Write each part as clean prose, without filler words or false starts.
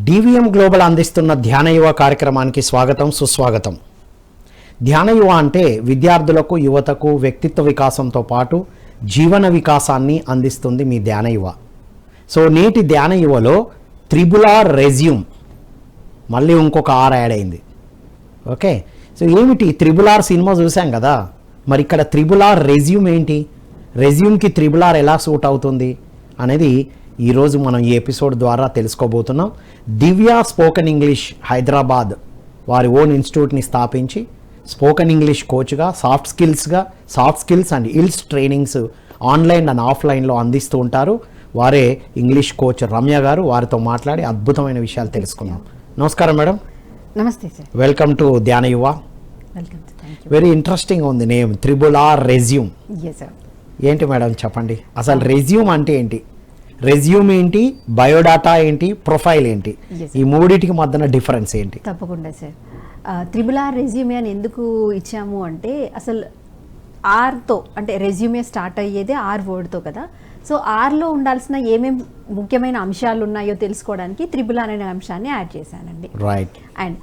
DVM global అందిస్తున్న ధ్యాన యువ కార్యక్రమానికి స్వాగతం సుస్వాగతం. ధ్యాన యువ అంటే విద్యార్థులకు యువతకు వ్యక్తిత్వ వికాసంతో పాటు జీవన వికాసాన్ని అందిస్తుంది మీ ధ్యాన యువ. సో నేటి ధ్యాన యువలో త్రిబులార్ రెజ్యూమ్ మళ్ళీ ఇంకొక ఆర్ యాడ్ అయింది. ఓకే, సో ఏమిటి త్రిబులార్ సినిమా చూసాం కదా, మరి ఇక్కడ త్రిబులార్ రెజ్యూమ్ ఏంటి, రెజ్యూమ్కి త్రిబులార్ ఎలా సూట్ అవుతుంది అనేది ఈరోజు మనం ఈ ఎపిసోడ్ ద్వారా తెలుసుకోబోతున్నాం. దివ్య స్పోకెన్ ఇంగ్లీష్ హైదరాబాద్ వారి ఓన్ ఇన్స్టిట్యూట్ని స్థాపించి స్పోకెన్ ఇంగ్లీష్ కోచ్గా soft skills and ills trainings online and ఆఫ్లైన్లో అందిస్తూ ఉంటారు. వారే ఇంగ్లీష్ కోచ్ రమ్య గారు. వారితో మాట్లాడి అద్భుతమైన విషయాలు తెలుసుకుందాం. నమస్కారం మేడం. నమస్తే sir. Welcome to Dhyana Yuva. Welcome. Very interesting ఉంది name, triple R resume. Yes sir. ఏంటి మేడం చెప్పండి, అసలు రెజ్యూమ్ అంటే ఏంటి, రెజ్యూమ్ ఏంటి, బయోడాటా ఏంటి, ప్రొఫైల్ ఏంటి, ఈ మూడిటికి మధ్యన డిఫరెన్స్ ఏంటి? తప్పకుండా సార్. త్రిబులార్ రెజ్యూమే అని ఎందుకు ఇచ్చాము అంటే అసలు ఆర్తో అంటే రెజ్యూమే స్టార్ట్ అయ్యేదే ఆర్ వర్డ్తో కదా. సో ఆర్లో ఉండాల్సిన ఏమేమి ముఖ్యమైన అంశాలు ఉన్నాయో తెలుసుకోవడానికి త్రిబులార్ అనే అంశాన్ని యాడ్ చేశానండి. రైట్. అండ్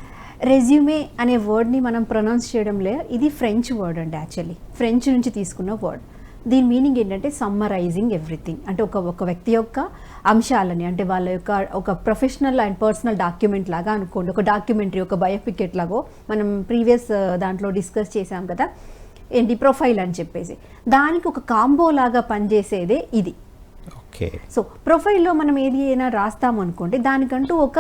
రెజ్యూమే అనే వర్డ్ని మనం ప్రొనౌన్స్ చేయడంలో ఇది ఫ్రెంచ్ వర్డ్ అండి. యాక్చువల్లీ ఫ్రెంచ్ నుంచి తీసుకున్న వర్డ్. దీని మీనింగ్ ఏంటంటే సమ్మరైజింగ్ ఎవ్రీథింగ్. అంటే ఒక వ్యక్తి యొక్క అంశాలని, అంటే వాళ్ళ యొక్క ఒక ప్రొఫెషనల్ అండ్ పర్సనల్ డాక్యుమెంట్ లాగా అనుకోండి. ఒక డాక్యుమెంటరీ, ఒక బయోపిక్ ఎట్లాగో మనం ప్రీవియస్ దాంట్లో డిస్కస్ చేసాం కదా, ఏంటి ప్రొఫైల్ అని చెప్పేసి, దానికి ఒక కాంబో లాగా పనిచేసేదే ఇది. ఓకే. సో ప్రొఫైల్లో మనం ఏది అయినా రాస్తాము అనుకోండి, దానికంటూ ఒక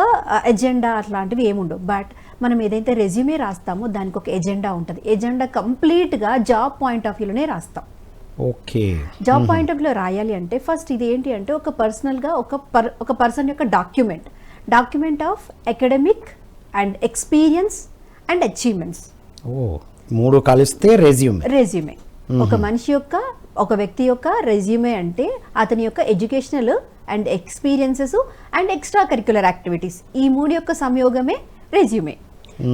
ఎజెండా అట్లాంటివి ఏముండవు. బట్ మనం ఏదైతే రెజ్యూమే రాస్తామో దానికి ఒక ఎజెండా ఉంటుంది. ఎజెండా కంప్లీట్గా జాబ్ పాయింట్ ఆఫ్ వ్యూలోనే రాస్తాం. ఓకే. జాబ్ పాయింట్ ఆఫ్ వ్యూలో రాయాలి అంటే ఫస్ట్ ఇది ఏంటి అంటే ఒక పర్సనల్గా ఒక పర్సన్ యొక్క document of academic and experience and achievements. ఓ, మూడు కలిస్తే రెజ్యూమే. ఒక మనిషి యొక్క, ఒక వ్యక్తి యొక్క రెజ్యూమే అంటే అతని యొక్క educational and experiences and extra curricular activities, ఈ మూడు యొక్క సంయోగమే రెజ్యూమే.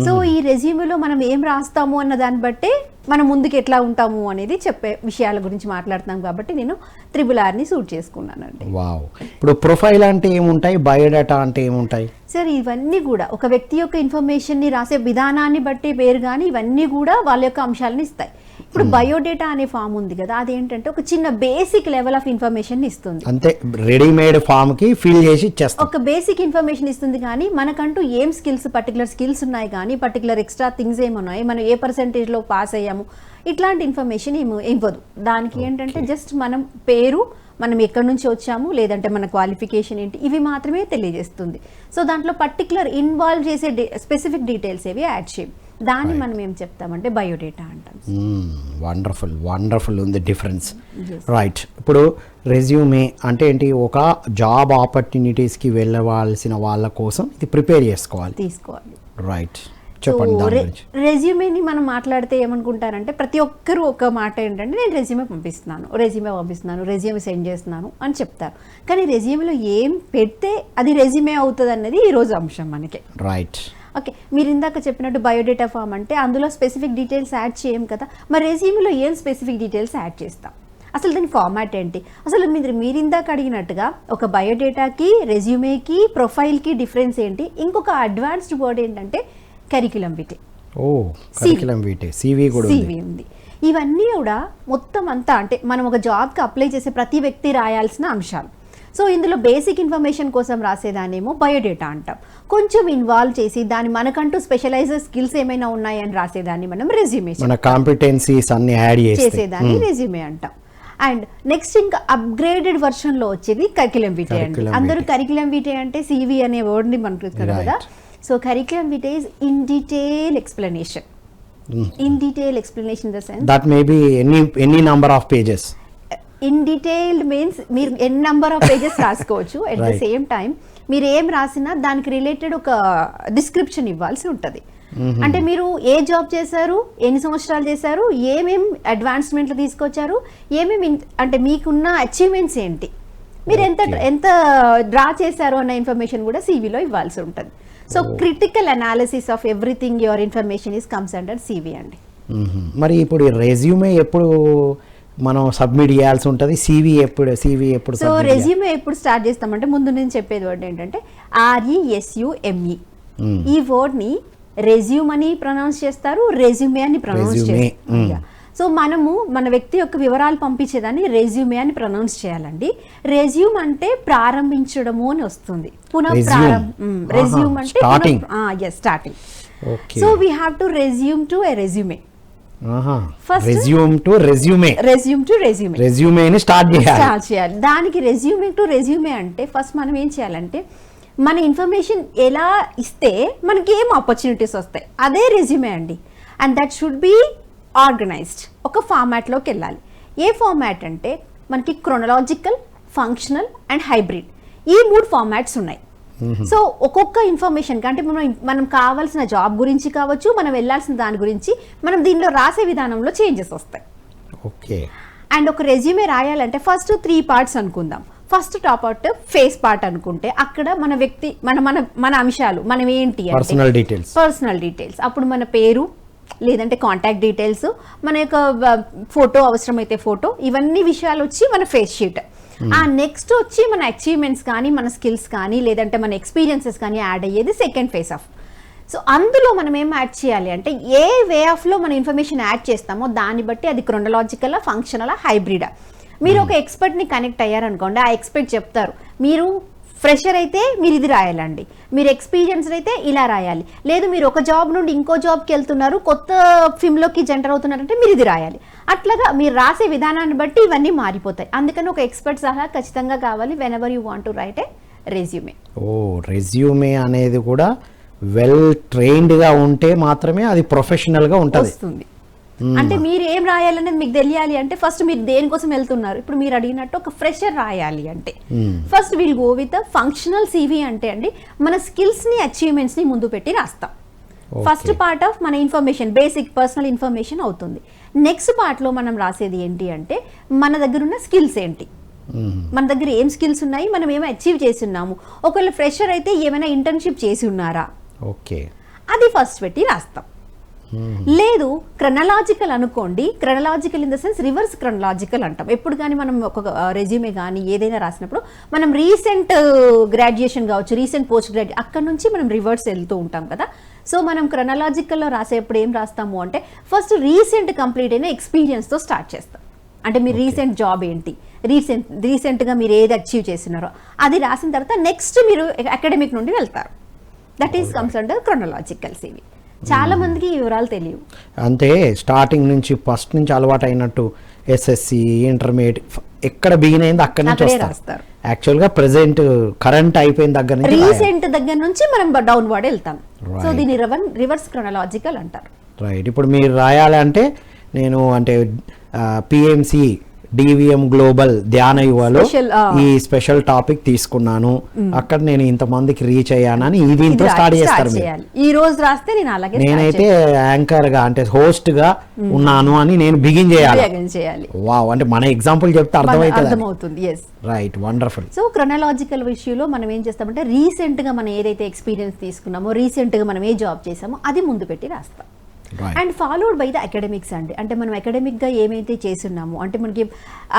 సో ఈ రెజ్యూమేలో మనం ఏం రాస్తాము అన్న దాన్ని బట్టే మనం ముందుకు ఎట్లా ఉంటాము అనేది చెప్పే విషయాల గురించి మాట్లాడుతున్నాం కాబట్టి నేను త్రిబులార్ని సూట్ చేసుకున్నానండి. వావ్. ఇప్పుడు ప్రొఫైల్ అంటే ఏముంటాయి, బయోడేటా అంటే ఏముంటాయి? సార్ ఇవన్నీ కూడా ఒక వ్యక్తి యొక్క ఇన్ఫర్మేషన్ని రాసే విధానాన్ని బట్టి పేరు కానీ ఇవన్నీ కూడా వాళ్ళ యొక్క అంశాలను ఇస్తాయి. ఇప్పుడు బయోడేటా అనే ఫామ్ ఉంది కదా, అదేంటంటే ఒక చిన్న బేసిక్ లెవెల్ ఆఫ్ ఇన్ఫర్మేషన్ ఇస్తుంది. అంతే, రెడీమేడ్ ఫామ్ కి ఫిల్ చేసి ఇచ్చేస్తాం. ఒక బేసిక్ ఇన్ఫర్మేషన్ ఇస్తుంది, కానీ మనకంటూ ఏం పర్టికులర్ స్కిల్స్ ఉన్నాయి, కానీ పర్టికులర్ ఎక్స్ట్రా థింగ్స్ ఏమున్నాయి, మనం ఏ పర్సెంటేజ్లో పాస్ అయ్యాము, ఇట్లాంటి ఇన్ఫర్మేషన్ ఇవ్వదు. దానికి ఏంటంటే జస్ట్ మనం పేరు, మనం ఎక్కడి నుంచి వచ్చాము, లేదంటే మన క్వాలిఫికేషన్ ఏంటి, ఇవి మాత్రమే తెలియజేస్తుంది. సో దాంట్లో పర్టికులర్ ఇన్వాల్వ్ చేసే స్పెసిఫిక్ డీటెయిల్స్ ఏవి యాడ్ చేయం. దాన్ని మనం ఏం చెప్తామంటే బయోడేటా అంటాం. వండర్ఫుల్ ఉంది డిఫరెన్స్. రైట్. ఇప్పుడు రెజ్యూమే అంటే ఏంటి, ఒక జాబ్ ఆపర్చునిటీస్కి వెళ్ళవలసిన వాళ్ళ కోసం ఇది ప్రిపేర్ తీసుకోవాలి. రైట్, చెప్పండి. రెజ్యూమేని మనం మాట్లాడితే ఏమనుకుంటారంటే ప్రతి ఒక్కరు ఒక మాట ఏంటంటే నేను రెజ్యూమే పంపిస్తున్నాను, రెజ్యూమే సెండ్ చేస్తున్నాను అని చెప్తారు. కానీ రెజ్యూమేలో ఏం పెడితే అది రెజ్యూమే అవుతుంది అన్నది ఈరోజు అంశం మనకి. రైట్. ఓకే, మీరు ఇందాక చెప్పినట్టు బయోడేటా ఫామ్ అంటే అందులో స్పెసిఫిక్ డీటెయిల్స్ యాడ్ చేయం కదా, మరి రెజ్యూమేలో ఏం స్పెసిఫిక్ డీటెయిల్స్ యాడ్ చేస్తాం, అసలు దాని ఫార్మాట్ ఏంటి? అసలు మీరు ఇందాక అడిగినట్టుగా ఒక బయోడేటాకి, రెజ్యూమేకి, ప్రొఫైల్కి డిఫరెన్స్ ఏంటి? ఇంకొక అడ్వాన్స్డ్ వర్డ్ ఏంటంటే కరిక్యులం విటే. సివి ఉంది. ఇవన్నీ కూడా మొత్తం అంతా అంటే మనం ఒక జాబ్కి అప్లై చేసే ప్రతి వ్యక్తి రాయాల్సిన అంశాలు. సో ఇందులో బేసిక్ ఇన్ఫర్మేషన్ కోసం రాసేదానేమో బయోడేటా అంటాం. కొంచెం ఇన్వాల్వ్ చేసి దాని మనకంటూ స్పెషలైజ్డ్ స్కిల్స్ ఏమైనా ఉన్నాయని రాసేదాన్ని మనం రెజ్యూమే, చేసేదాన్ని రెజ్యూమే అంటాం. అండ్ నెక్స్ట్ ఇంకా అప్గ్రేడెడ్ వర్షన్లో వచ్చేది కరిక్యులం విటే అండి. అందరూ కరిక్యులం విటే అంటే సివి అనే వర్డ్ని మనకు కదా. So curriculum vitae is in detail explanation. In the sense that may be any number of pages. In detailed means మీరు ఎన్ని నెంబర్ ఆఫ్ పేజెస్ రాసుకోవచ్చు. ఎట్ ద సేమ్ టైం మీరు ఏం రాసినా దానికి రిలేటెడ్ ఒక డిస్క్రిప్షన్ ఇవ్వాల్సి ఉంటుంది. అంటే మీరు ఏ జాబ్ చేశారు, ఎన్ని సంవత్సరాలు చేశారు, ఏమేమి అడ్వాన్స్మెంట్లు తీసుకొచ్చారు, ఏమేమి అంటే మీకున్న అచీవ్మెంట్స్ ఏంటి, మీరు ఎంత డ్రా చేశారు అన్న ఇన్ఫర్మేషన్ కూడా సివిలో ఇవ్వాల్సి ఉంటుంది. So critical analysis of everything your information is comes under CV అండి. మరి ఇప్పుడు రెజ్యూమే ఎప్పుడు మనం సబ్మిట్ చేయాల్సి ఉంటుంది? సివి ఎప్పుడు సో రెజ్యూమే ఎప్పుడు స్టార్ట్ చేస్తామంటే ముందు నేను చెప్పేది వర్డ్ ఏంటంటే RESUME. ఈ వర్డ్ని రెజ్యూమ్ అని ప్రొనౌన్స్ చేస్తారు, రెజ్యూమే అని ప్రొనౌన్స్ చేస్తారు. సో మనము మన వ్యక్తి యొక్క వివరాలు పంపించేదాన్ని రెజ్యూమే అని ప్రొనౌన్స్ చేయాలండి. రెజ్యూమ్ అంటే ప్రారంభించడము అని వస్తుంది. రెజ్యూమ్ అంటే starting. So we have to resume to a resume. రెజ్యూమేని స్టార్ట్ చేయాలి. దానికి రెజ్యూమే టు రెజ్యూమే అంటే ఫస్ట్ మనం ఏం చేయాలంటే మన ఇన్ఫర్మేషన్ ఎలా ఇస్తే మనకి ఏం ఆపర్చునిటీస్ వస్తాయి, అదే రెజ్యూమే అండి. And that should be organised. ఒక ఫార్మాట్లోకి వెళ్ళాలి. ఏ ఫార్మాట్ అంటే మనకి క్రొనలాజికల్, ఫంక్షనల్ అండ్ హైబ్రిడ్, ఈ 3 ఫార్మాట్స్ ఉన్నాయి. సో ఒక్కొక్క ఇన్ఫర్మేషన్ అంటే మనం కావాల్సిన జాబ్ గురించి కావచ్చు, మనం వెళ్ళాల్సిన దాని గురించి మనం దీనిలో రాసే విధానంలో చేంజెస్ వస్తాయి. ఓకే. అండ్ ఒక రెజ్యూమే రాయాలంటే ఫస్ట్ 3 పార్ట్స్ అనుకుందాం. First top out face part అనుకుంటే అక్కడ మన వ్యక్తి మన అంశాలు, మనం ఏంటి పర్సనల్ డీటెయిల్స్. అప్పుడు మన పేరు, లేదంటే కాంటాక్ట్ డీటెయిల్స్, మన యొక్క ఫోటో, అవసరమైతే ఫోటో, ఇవన్నీ విషయాలు వచ్చి మన ఫేస్ షీట్. ఆ నెక్స్ట్ వచ్చి మన అచీవ్మెంట్స్ కానీ, మన స్కిల్స్ కానీ, లేదంటే మన ఎక్స్పీరియన్సెస్ కానీ యాడ్ అయ్యేది సెకండ్ ఫేస్ ఆఫ్. సో అందులో మనం ఏం యాడ్ చేయాలి అంటే ఏ వే ఆఫ్లో మన ఇన్ఫర్మేషన్ యాడ్ చేస్తామో దాన్ని బట్టి అది క్రొనలాజికల్, ఫంక్షనల్, హైబ్రిడా. మీరు ఒక ఎక్స్పర్ట్ని కనెక్ట్ అయ్యారనుకోండి, ఆ ఎక్స్పర్ట్ చెప్తారు మీరు ఫ్రెషర్ అయితే మీరు ఇది రాయాలండి, మీరు ఎక్స్పీరియన్స్డ్ అయితే ఇలా రాయాలి, లేదు మీరు ఒక జాబ్ నుండి ఇంకో జాబ్కి వెళ్తున్నారు, కొత్త ఫిమ్లోకి జంటర్ అవుతున్నారంటే మీరు ఇది రాయాలి. అట్లాగా మీరు రాసే విధానాన్ని బట్టి ఇవన్నీ మారిపోతాయి. అందుకని ఒక ఎక్స్పర్ట్ సలహా ఖచ్చితంగా కావాలి when ever you want to right A resume. Resume అనేది కూడా వెల్ ట్రైన్డ్గా ఉంటే మాత్రమే అది ప్రొఫెషనల్గా ఉంటుంది. అంటే మీరు ఏం రాయాలనేది మీకు తెలియాలి అంటే ఫస్ట్ మీరు దేనికోసం వెళ్తున్నారు. ఇప్పుడు మీరు అడిగినట్టు ఒక ఫ్రెషర్ రాయాలి అంటే first will go with functional CV. అంటే అండి మన స్కిల్స్ని, అచీవ్మెంట్స్ని ముందు పెట్టి రాస్తాం. ఫస్ట్ పార్ట్ ఆఫ్ మన ఇన్ఫర్మేషన్, బేసిక్ పర్సనల్ ఇన్ఫర్మేషన్ అవుతుంది. నెక్స్ట్ పార్ట్లో మనం రాసేది ఏంటి అంటే మన దగ్గర ఉన్న స్కిల్స్ ఏంటి, మన దగ్గర ఏం స్కిల్స్ ఉన్నాయి, మనం ఏమో అచీవ్ చేసి ఉన్నాము. ఒకవేళ ఫ్రెషర్ అయితే ఏమైనా ఇంటర్న్షిప్ చేసి ఉన్నారా, ఓకే, అది ఫస్ట్ పెట్టి రాస్తాం. లేదు క్రొనలాజికల్ అనుకోండి, chronological in the sense reverse chronological అంటాం. ఎప్పుడు కానీ మనం ఒక రెజ్యూమే కానీ ఏదైనా రాసినప్పుడు మనం రీసెంట్ గ్రాడ్యుయేషన్ కావచ్చు, రీసెంట్ పోస్ట్ గ్రాడ్యుయేషన్, అక్కడ నుంచి మనం రివర్స్ వెళ్తూ ఉంటాం కదా. సో మనం క్రొనలాజికల్లో రాసేప్పుడు ఏం రాస్తాము అంటే ఫస్ట్ రీసెంట్ కంప్లీట్ అయిన ఎక్స్పీరియన్స్తో స్టార్ట్ చేస్తాం. అంటే మీరు రీసెంట్ జాబ్ ఏంటి, రీసెంట్గా మీరు ఏది అచీవ్ చేసినారో అది రాసిన తర్వాత నెక్స్ట్ మీరు అకాడమిక్ నుండి వెళ్తారు. That is comes under chronological CV. చాలా మందికి ఈ వివరాలు తెలియవు. అంటే స్టార్టింగ్ నుంచి ఫస్ట్ నుంచి అలవాటు అయినట్టు SSC, ఇంటర్మీడియట్ ఎక్కడ బిగిన్ అయింది అక్కడ నుంచి వస్తారు. యాక్చువల్గా ప్రెసెంట్ కరెంట్ అయిపోయిన దగ్గర నుంచి, రీసెంట్ దగ్గర నుంచి మనం డౌన్ వర్డ్ వెళ్తాం. సో దీన్ని రివర్స్ క్రొనలాజికల్ అంటారు. రైట్. ఇప్పుడు మీరు రాయాలంటే నేను అంటే PMC DVM గ్లోబల్ ధ్యాన యువలో ఈ స్పెషల్ టాపిక్ తీసుకున్నాను, అక్కడ నేను ఇంతమందికి రీచ్ అయ్యానని దీంతో స్టార్ట్ చేస్తారు. ఈ రోజు రాస్తే నేనైతే యాంకర్ గా అంటే హోస్ట్ గా ఉన్నాను అని నేను బిగిన్ చేయాలి. వావ్, అంటే మన ఎగ్జాంపుల్ చెప్తే అర్థమవుతుంది. Right, wonderful. సో క్రొనలాజికల్ విషయంలో మనం ఏం చేస్తామంటే రీసెంట్ గా మనం ఏదైతే ఎక్స్పీరియన్స్ తీసుకున్నామో, రీసెంట్ గా మనం ఏ జాబ్ చేసామో అది ముందు పెట్టి రాస్తాం. And followed by the academics అండి. అంటే మనం అకాడమిక్గా ఏమైతే చేస్తున్నామో, అంటే మనకి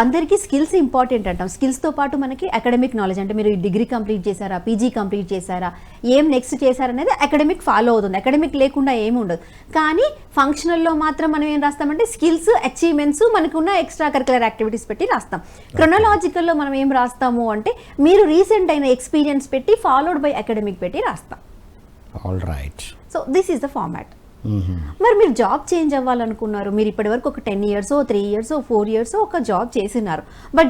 అందరికీ స్కిల్స్ ఇంపార్టెంట్ అంటాం. స్కిల్స్తో పాటు మనకి అకాడమిక్ నాలెడ్జ్, అంటే మీరు డిగ్రీ కంప్లీట్ చేశారా, PG కంప్లీట్ చేశారా, ఏం నెక్స్ట్ చేశారనేది అకాడమిక్ ఫాలో అవుతుంది. అకాడమిక్ లేకుండా ఏమి ఉండదు. కానీ ఫంక్షనల్లో మాత్రం మనం ఏం రాస్తామంటే స్కిల్స్, అచీవ్మెంట్స్, మనకున్న ఎక్స్ట్రా కరికులర్ యాక్టివిటీస్ పెట్టి రాస్తాం. క్రొనలాజికల్లో మనం ఏం రాస్తాము అంటే మీరు రీసెంట్ అయిన ఎక్స్పీరియన్స్ పెట్టి ఫాలోడ్ బై అకాడమిక్ పెట్టి రాస్తాం. All right. So this is the format. మరి మీరు జాబ్ చేంజ్ అవ్వాలనుకున్నారు, మీరు ఇప్పటి వరకు ఒక 10 years, 3 years, 4 years ఒక జాబ్ చేసినారు.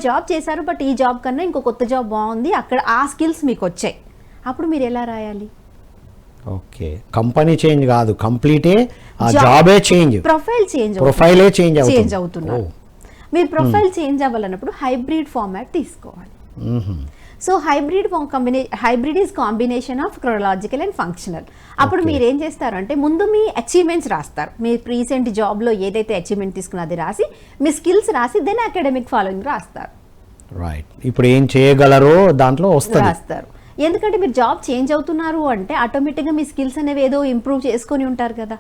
జాబ్ చేశారు, బట్ ఈ జాబ్ కన్నా ఇంకో కొత్త జాబ్ బాగుంది, అక్కడ ఆ స్కిల్స్ మీకు వచ్చాయి. అప్పుడు మీరు ఎలా రాయాలి? ఓకే, కంపెనీ చేంజ్ కాదు, కంప్లీటే ఆ జాబే చేంజ్, ప్రొఫైలే చేంజ్ అవుతున్నారు. మీరు ప్రొఫైల్ చేంజ్ అవ్వాలన్నప్పుడు హైబ్రిడ్ ఫార్మాట్ తీసుకోవాలి. So hybrid is combination of chronological and functional. అప్పుడు మీరు ఏం చేస్తారు అంటే ముందు మీ అచీవ్మెంట్స్ రాస్తారు. మీ రీసెంట్ జాబ్లో ఏదైతే అచీవ్మెంట్ తీసుకున్నా అది రాసి, మీ స్కిల్స్ రాసి, దెన్ అకాడమిక్ ఫాలోయింగ్ రాస్తారు. రైట్. ఇప్పుడు ఏం చేయగలరో దాంట్లో రాస్తారు. ఎందుకంటే మీరు జాబ్ చేంజ్ అవుతున్నారు అంటే ఆటోమేటిక్గా మీ స్కిల్స్ అనేవి ఏదో ఇంప్రూవ్ చేసుకొని ఉంటారు కదా.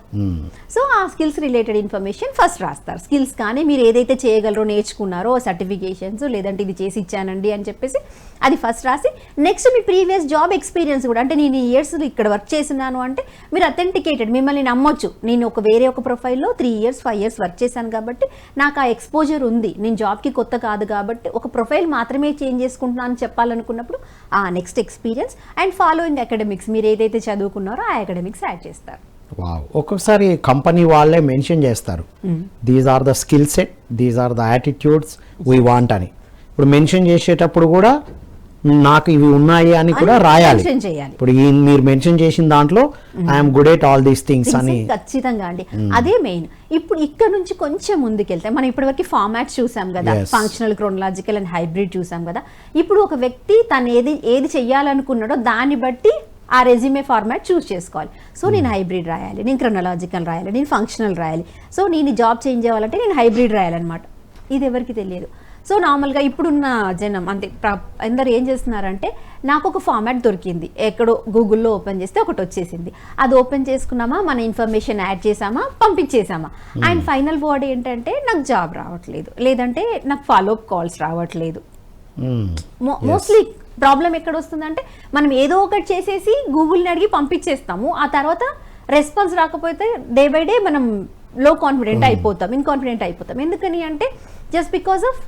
సో ఆ స్కిల్స్ రిలేటెడ్ ఇన్ఫర్మేషన్ ఫస్ట్ రాస్తారు. స్కిల్స్ కానీ మీరు ఏదైతే చేయగలరో నేర్చుకున్నారో సర్టిఫికేషన్స్, లేదంటే ఇది చేసి ఇచ్చానండి అని చెప్పేసి అది ఫస్ట్ రాసి, నెక్స్ట్ మీ ప్రీవియస్ జాబ్ ఎక్స్పీరియన్స్ కూడా, అంటే నేను ఇయర్స్ ఇక్కడ వర్క్ చేస్తున్నాను అంటే మీరు అథెంటికేటెడ్, మిమ్మల్ని నమ్మొచ్చు, నేను వేరే ఒక ప్రొఫైల్లో 3 years 5 years వర్క్ చేశాను కాబట్టి నాకు ఆ ఎక్స్పోజర్ ఉంది, నేను జాబ్కి కొత్త కాదు కాబట్టి ఒక ప్రొఫైల్ మాత్రమే చేంజ్ చేసుకుంటున్నాను అని చెప్పాలనుకున్నప్పుడు ఆ next experience and following academics, మీరు ఏదైతే చదువుకున్నారో ఆ అకాడమిక్స్ యాడ్ చేస్తారు. వావ్. ఒక్కొక్కసారి కంపెనీ వాళ్ళే మెన్షన్ చేస్తారు, these are the skill set, these are the attitudes we want అని. ఇప్పుడు మెన్షన్ చేసేటప్పుడు కూడా నాకు ఇవి ఉన్నాయి అని కూడా రాయాలి. ఇప్పుడు మీరు మెన్షన్ చేసిన దాంట్లో I'm good at all these things అని. ఖచ్చితంగా అండి, అదే మెయిన్. ఇప్పుడు ఇక్కడ నుంచి కొంచెం ముందుకెళ్తే మనం ఇప్పటివరకు ఫార్మాట్స్ చూసాం కదా, ఫంక్షనల్, క్రోనలాజికల్ అండ్ హైబ్రిడ్ చూసాం కదా. ఇప్పుడు ఒక వ్యక్తి తను ఏది చెయ్యాలనుకున్నాడో దాన్ని బట్టి ఆ రెజ్యూమే ఫార్మాట్ చూస్ చేసుకోవాలి. సో నేను హైబ్రిడ్ రాయాలి, నేను క్రోనలాజికల్ రాయాలి, నేను ఫంక్షనల్ రాయాలి. సో నేను జాబ్ చేంజ్ అవ్వాలంటే నేను హైబ్రిడ్ రాయాలన్నమాట. ఇది ఎవరికి తెలియదు. సో నార్మల్గా ఇప్పుడున్న జనం అంతే, అందరు ఏం చేస్తున్నారంటే నాకు ఒక ఫార్మాట్ దొరికింది, ఎక్కడో గూగుల్లో ఓపెన్ చేస్తే ఒకటి వచ్చేసింది, అది ఓపెన్ చేసుకున్నామా, మన ఇన్ఫర్మేషన్ యాడ్ చేసామా, పంపించేసామా, అండ్ ఫైనల్ వర్డ్ ఏంటంటే నాకు జాబ్ రావట్లేదు, లేదంటే నాకు ఫాలోఅప్ కాల్స్ రావట్లేదు. మోస్ట్లీ ప్రాబ్లం ఎక్కడ వస్తుందంటే మనం ఏదో ఒకటి చేసేసి గూగుల్ని అడిగి పంపించేస్తాము, ఆ తర్వాత రెస్పాన్స్ రాకపోతే డే బై డే మనం లో కాన్ఫిడెంట్ అయిపోతాం, ఇన్కాన్ఫిడెంట్ అయిపోతాం. ఎందుకని అంటే జస్ట్ బికాస్ ఆఫ్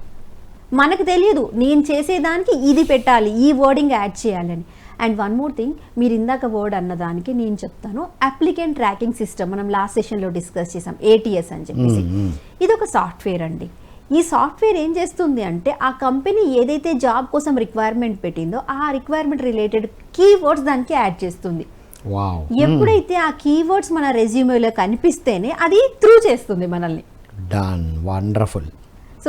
మనకు తెలియదు నేను చేసేదానికి ఇది పెట్టాలి, ఈ వర్డింగ్ యాడ్ చేయాలని. అండ్ వన్ మోర్ థింగ్, మీరు ఇందాక వర్డ్ అన్నదానికి నేను చెప్తాను, అప్లికెంట్ ట్రాకింగ్ సిస్టమ్ మనం లాస్ట్ సెషన్లో డిస్కస్ చేసాం, ATS అని చెప్పేసి. ఇది ఒక సాఫ్ట్వేర్ అండి. ఈ సాఫ్ట్వేర్ ఏం చేస్తుంది అంటే ఆ కంపెనీ ఏదైతే జాబ్ కోసం రిక్వైర్మెంట్ పెట్టిందో ఆ రిక్వైర్మెంట్ రిలేటెడ్ కీవర్డ్స్ దానికి యాడ్ చేస్తుంది. ఎప్పుడైతే ఆ కీవర్డ్స్ మన రెజ్యూమేలో కనిపిస్తేనే అది త్రూ చేస్తుంది మనల్ని. Done, wonderful.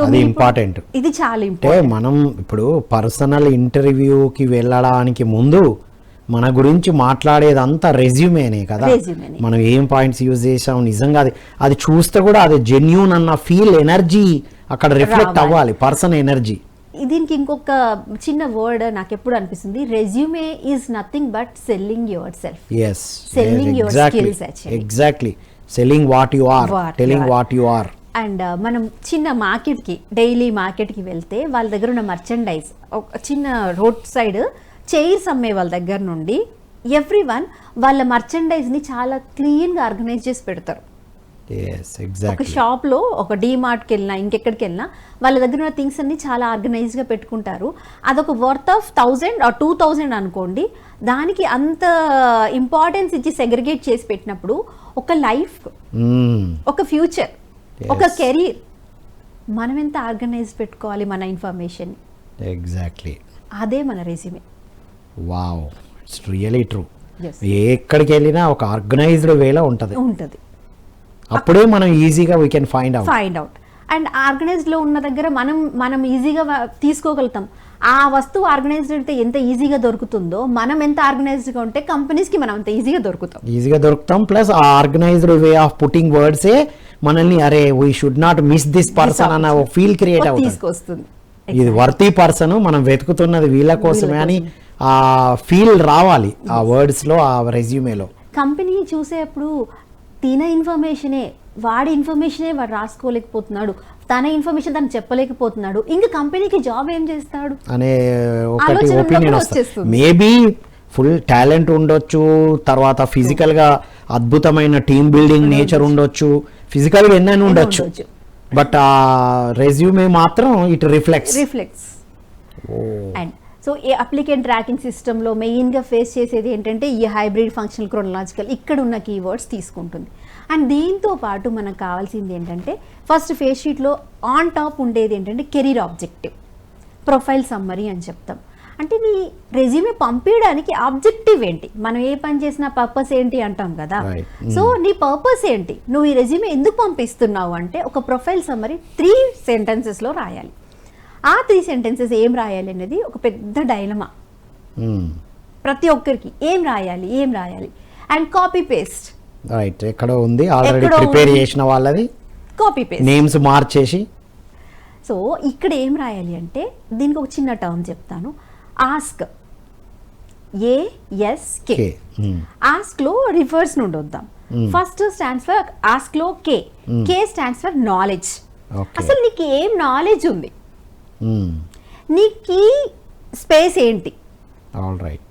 అది ఇంపార్టెంట్. ఇది చాలా ఇంపార్టెంట్. మనం ఇప్పుడు పర్సనల్ ఇంటర్వ్యూకి వెళ్ళడానికి ముందు మన గురించి మాట్లాడేదంతా రెజ్యూమేనే కదా. మనం ఏం పాయింట్స్ యూజ్ చేసాం, నిజంగా అది చూస్తే కూడా అది జెన్యూన్ అన్న ఫీల్, ఎనర్జీ అక్కడ రిఫ్లెక్ట్ అవ్వాలి, పర్సన్ ఎనర్జీ. దీనికి ఇంకొక చిన్న వర్డ్ నాకు ఎప్పుడు అనిపిస్తుంది, resume is nothing but selling yourself. Selling your skills. Exactly, selling what you are, telling what you are. And మనం చిన్న మార్కెట్కి, డైలీ మార్కెట్కి వెళ్తే వాళ్ళ దగ్గర ఉన్న మర్చెండైజ్, చిన్న రోడ్ సైడ్ చైర్స్ అమ్మే వాళ్ళ దగ్గర నుండి ఎవ్రీవన్ వాళ్ళ మర్చెండైజ్ని చాలా క్లీన్గా ఆర్గనైజ్ చేసి పెడతారు. ఒక షాప్లో, ఒక డీమార్ట్కి వెళ్ళినా ఇంకెక్కడికి వెళ్ళినా వాళ్ళ దగ్గర ఉన్న థింగ్స్ అన్ని చాలా ఆర్గనైజ్గా పెట్టుకుంటారు. అదొక వర్త్ ఆఫ్ 1000 or 2000 అనుకోండి, దానికి అంత ఇంపార్టెన్స్ ఇచ్చి సెగ్రిగేట్ చేసి పెట్టినప్పుడు ఒక లైఫ్, ఒక ఫ్యూచర్, ఒక కెరీర్, మనం ఎంత ఆర్గనైజ్ పెట్టుకోవాలి మన ఇన్ఫర్మేషన్. ఎగ్జాక్ట్లీ, అదే మన resume. Wow, it's really true. ఎక్కడికి వెళ్ళినా ఒక ఆర్గనైజ్డ్ వేలో ఉంటుంది, అప్పుడే మనం ఈజీగా we can find out. And ఆర్గనైజ్డ్లో ఉన్న దగ్గర మనం ఈజీగా తీసుకోగలుగుతాం. ఆ వస్తువు ఆర్గనైజ్డ్ అయితే ఎంత ఈజీగా దొరుకుతుందో, మనం ఎంత ఆర్గనైజ్డ్గా ఉంటే కంపెనీస్కి మనం అంత ఈజీగా దొరుకుతాం. ప్లస్ ఆ ఆర్గనైజ్డ్ వే ఆఫ్ పుట్టింగ్ వర్డ్సే మనల్ని అరే we should not miss this person అన్న ఫీల్ క్రియేట్ అవుతుంది. ఇది వర్తీ పర్సన్, మనం వెతుకుతున్నది వీళ్ళ కోసమే అని ఆ ఫీల్ రావాలి ఆ వర్డ్స్ లో, ఆ రెజ్యూమేలో. కంపెనీ చూసేప్పుడు తిన ఇన్ఫర్మేషనే, వాడి ఇన్ఫర్మేషనే వాడు రాసుకోలేకపోతున్నాడు, తన ఇన్ఫర్మేషన్ తను చెప్పలేకపోతున్నాడు, ఇంకా కంపెనీకి జాబ్ ఏం చేస్తాడు అనే ఒకటి ఒపీనియన్ వస్తుంది. మేబీ ఫుల్ టాలెంట్ ఉండొచ్చు, తర్వాత ఫిజికల్ గా అద్భుతమైన టీమ్ బిల్డింగ్ నేచర్ ఉండొచ్చు, ఫిజికల్ గా ఎన్నైనా ఉండొచ్చు, బట్ ఆ రెజ్యూమే మాత్రం ఇట్ రిఫ్లెక్ట్స్. అండ్ సో ఈ అప్లికెంట్ ట్రాకింగ్ సిస్టంలో మెయిన్గా ఫేస్ చేసేది ఏంటంటే ఈ హైబ్రిడ్, ఫంక్షనల్, క్రోనలాజికల్ ఇక్కడ ఉన్న కీవర్డ్స్ తీసుకుంటుంది. అండ్ దీంతో పాటు మనకు కావాల్సింది ఏంటంటే ఫస్ట్ ఫేస్ షీట్లో ఆన్ టాప్ ఉండేది ఏంటంటే కెరీర్ ఆబ్జెక్టివ్, ప్రొఫైల్ సమ్మరీ అని చెప్తాం. అంటే నీ రెజ్యూమే పంపించడానికి ఆబ్జెక్టివ్ ఏంటి, మనం ఏ పని చేసిన పర్పస్ ఏంటి అంటాం కదా. సో నీ పర్పస్ ఏంటి, నువ్వు ఈ రెజ్యూమే ఎందుకు పంపిస్తున్నావు అంటే ఒక ప్రొఫైల్ సమ్మరీ 3 sentences రాయాలి. ఆ 3 sentences ఏం రాయాలి అనేది ఒక పెద్ద డైలమా ప్రతి ఒక్కరికి. ఏం రాయాలి అండ్ కాపీ పేస్ట్. రైట్, ఎక్కడో ఉంది ఆల్రెడీ ప్రిపేర్ చేసిన వాళ్ళది, కాపీ పేస్ట్, నేమ్స్ మార్చేసి. సో ఇక్కడ ఏం రాయాలి అంటే దీనికి ఒక చిన్న టర్మ్ చెప్తాను, ఆస్క్. ASK. K. ఆస్క్ లో రివర్స్ నుండి వద్దాం. ఫస్ట్ స్టాండ్స్ ఫర్ ఆస్క్ లో K stands for knowledge. Okay. అసలు నీకు ఏం నాలెడ్జ్ ఉంది, నీకు స్పేస్ ఏంటి, ఆల్ రైట్.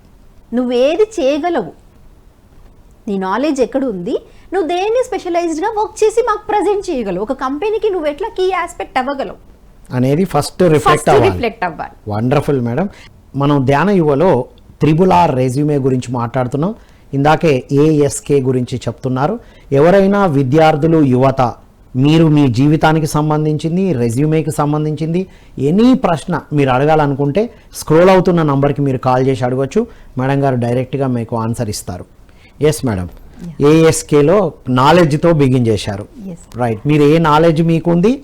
నువ్వేది చేయగలవు, నీ నాలెడ్జ్ ఎక్కడ ఉంది, నువ్వు దేన్ని స్పెషలైజ్డ్గా వర్క్ చేసి మాకు ప్రజెంట్ చేయగలవు, ఒక కంపెనీకి నువ్వు ఎట్లా కీ ఆస్పెక్ట్ అవ్వగలవు అనేది ఫస్ట్ రిఫ్లెక్ట్ అవ్వాలి. Wonderful madam. మనం ధ్యాన యువలో RRR రెజ్యూమే గురించి మాట్లాడుతున్నాం. ఇందాకే ASK గురించి చెప్తున్నారు. ఎవరైనా విద్యార్థులు, యువత, మీరు మీ జీవితానికి సంబంధించింది, రెజ్యూమేకి సంబంధించింది ఎనీ ప్రశ్న మీరు అడగాలనుకుంటే స్క్రోల్ అవుతున్న నంబర్కి మీరు కాల్ చేసి అడగవచ్చు. మేడం గారు డైరెక్ట్గా మీకు ఆన్సర్ ఇస్తారు. ఎస్ మేడం, ASKలో నాలెడ్జ్తో బిగిన్ చేశారు. రైట్. మీరు ఏ నాలెడ్జ్ మీకుంది,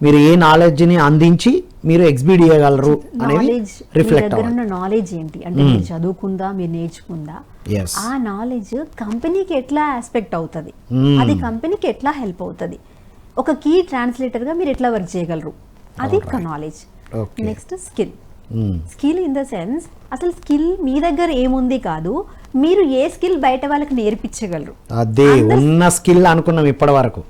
మీరు ఏ నాలెడ్జ్ని అందించి మీరు ఎగ్జిబిట్ చేయగలరు అనేది రిఫ్లెక్ట్ అవ్వాలి. నాలెడ్జ్ ఏంటి అంటే మీరు చదువుకుందా, మీరు నేర్చుకుందా, ఆ నాలెడ్జ్ కంపెనీకి ఎట్లా ఆస్పెక్ట్ అవుతుంది, అది కంపెనీకి ఎట్లా హెల్ప్ అవుతుంది, ఒక కీ ట్రాన్స్లేటర్ గా మీరు ఎట్లా వర్క్ చేయగలరు, అది ఒక knowledge. Next skill. Skill in the sense అసలు స్కిల్ మీ దగ్గర ఏముంది కాదు, మీరు ఏ స్కిల్ బయట వాళ్ళకి నేర్పించగలరు, అదే ఉన్న స్కిల్ అనుకున్నాం ఇప్పటి వరకు.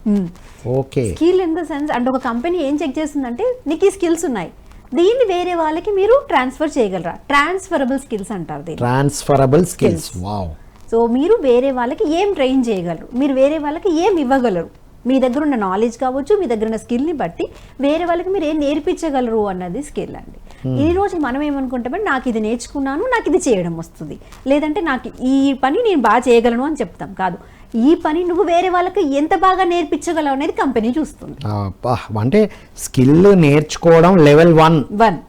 Okay. Skill in the sense అంటే ఒక కంపెనీ ఏం చెక్ చేస్తుందంటే నీకు ఈ స్కిల్స్ ఉన్నాయి, దీన్ని వేరే వాళ్ళకి మీరు ట్రాన్స్ఫర్ చేయగలరా, ట్రాన్స్ఫరబుల్ స్కిల్స్ అంటారు దీన్ని. Transferable skills. వావ్. సో మీరు వేరే వాళ్ళకి ఏం ట్రైన్ చేయగలరు, మీరు వేరే వాళ్ళకి ఏం ఇవ్వగలరు, మీ దగ్గర ఉన్న నాలెడ్జ్ కావచ్చు, మీ దగ్గర ఉన్న స్కిల్ని బట్టి వేరే వాళ్ళకి మీరు ఏం నేర్పించగలరు అన్నది స్కిల్ అండి. ఈ రోజు మనం ఏమనుకుంటామంటే నాకు ఇది నేర్చుకున్నాను, నాకు ఇది చేయడం వస్తుంది, లేదంటే నాకు ఈ పని నేను బాగా చేయగలను అని చెప్తాం. కాదు, ఈ పని నువ్వు వేరే వాళ్ళకి ఎంత బాగా నేర్పించగలవు అనేది కంపెనీ చూస్తుంది. అంటే స్కిల్ నేర్చుకోవడం లెవెల్ 1,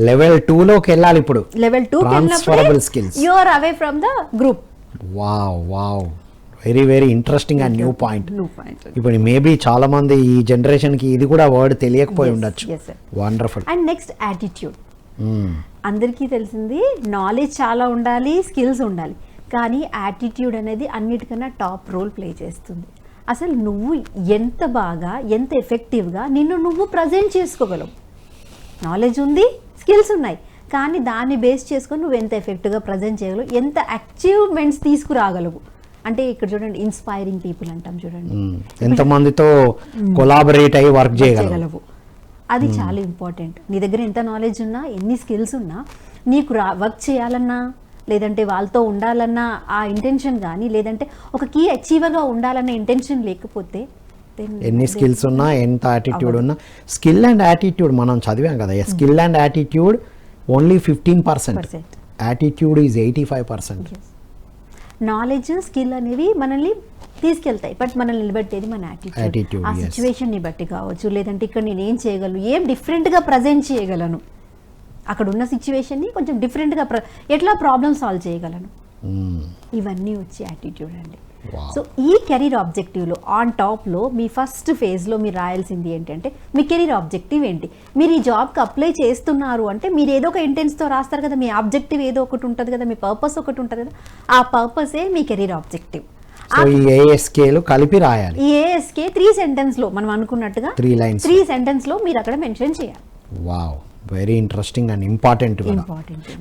లెవెల్ 2లోకి వెళ్ళాలి. ఇప్పుడు level 2 transferable skills. You are away from the group. Wow. Very very interesting and new point. ఇప్పుడు మేబీ చాలా మంది ఈ జనరేషన్ కి ఇది కూడా వర్డ్ తెలియకపోయి ఉండొచ్చు. వండర్ఫుల్. And next attitude. అందరికీ తెలిసింది నాలెడ్జ్ చాలా ఉండాలి, స్కిల్స్ ఉండాలి, కానీ యాటిట్యూడ్ అనేది అన్నిటికన్నా టాప్ రోల్ ప్లే చేస్తుంది. అసలు నువ్వు ఎంత బాగా, ఎంత ఎఫెక్టివ్గా నిన్ను నువ్వు ప్రజెంట్ చేసుకోగలవు. నాలెడ్జ్ ఉంది, స్కిల్స్ ఉన్నాయి, కానీ దాన్ని బేస్ చేసుకొని నువ్వు ఎంత ఎఫెక్టివ్గా ప్రజెంట్ చేయగలవు, ఎంత అచీవ్మెంట్స్ తీసుకురాగలవు. అంటే ఇక్కడ చూడండి, ఇన్స్పైరింగ్ పీపుల్ అంటాం చూడండి, ఎంతమందితో కొలాబరేట్ అయ్యి వర్క్ చేయగలవు, అది చాలా ఇంపార్టెంట్. నీ దగ్గర ఎంత నాలెడ్జ్ ఉన్నా, ఎన్ని స్కిల్స్ ఉన్నా, నీకు వర్క్ చేయాలన్నా, లేదంటే వాళ్ళతో ఉండాలన్నా ఆ ఇంటెన్షన్ కానీ, లేదంటే ఒక కీ అచీవర్గా ఉండాలన్న ఇంటెన్షన్ లేకపోతే, ఎన్ని స్కిల్స్ ఉన్నా, ఎంత యాటిట్యూడ్ ఉన్నా, స్కిల్ అండ్ యాటిట్యూడ్ మనం చదివాం కదా, skill and attitude only 15%, attitude is 85%. Knowledge, skill అనేవి మనల్ని తీసుకెళ్తాయి, బట్ మనల్ని నిలబెట్టేది మన యాటిట్యూడ్. ఆ సిచ్యువేషన్ని బట్టి కావచ్చు, లేదంటే ఇక్కడ నేను ఏం చేయగలను, ఏం డిఫరెంట్గా ప్రజెంట్ చేయగలను, అక్కడ ఉన్న సిచ్యువేషన్ని కొంచెం డిఫరెంట్గా ఎట్లా ప్రాబ్లమ్ సాల్వ్ చేయగలను, ఇవన్నీ వచ్చి యాటిట్యూడ్ అండి. సో ఈ కెరీర్ ఆబ్జెక్టివ్లో ఆన్ టాప్లో మీ ఫస్ట్ ఫేజ్లో మీరు రాయాల్సింది ఏంటంటే మీ కెరీర్ ఆబ్జెక్టివ్ ఏంటి. మీరు ఈ జాబ్కి అప్లై చేస్తున్నారు అంటే మీరు ఏదో ఒక ఇంటెన్స్తో రాస్తారు కదా, మీ ఆబ్జెక్టివ్ ఏదో ఒకటి ఉంటుంది కదా, మీ పర్పస్ ఒకటి ఉంటుంది కదా, ఆ పర్పసే మీ కెరీర్ ఆబ్జెక్టివ్. కలిపి రాయాలి. ఈ ASK 3 సెంటెన్స్లో మనం అనుకున్నట్టుగా 3 సెంటెన్స్లో మీరు అక్కడ మెన్షన్ చేయాలి. Wow, very interesting and important.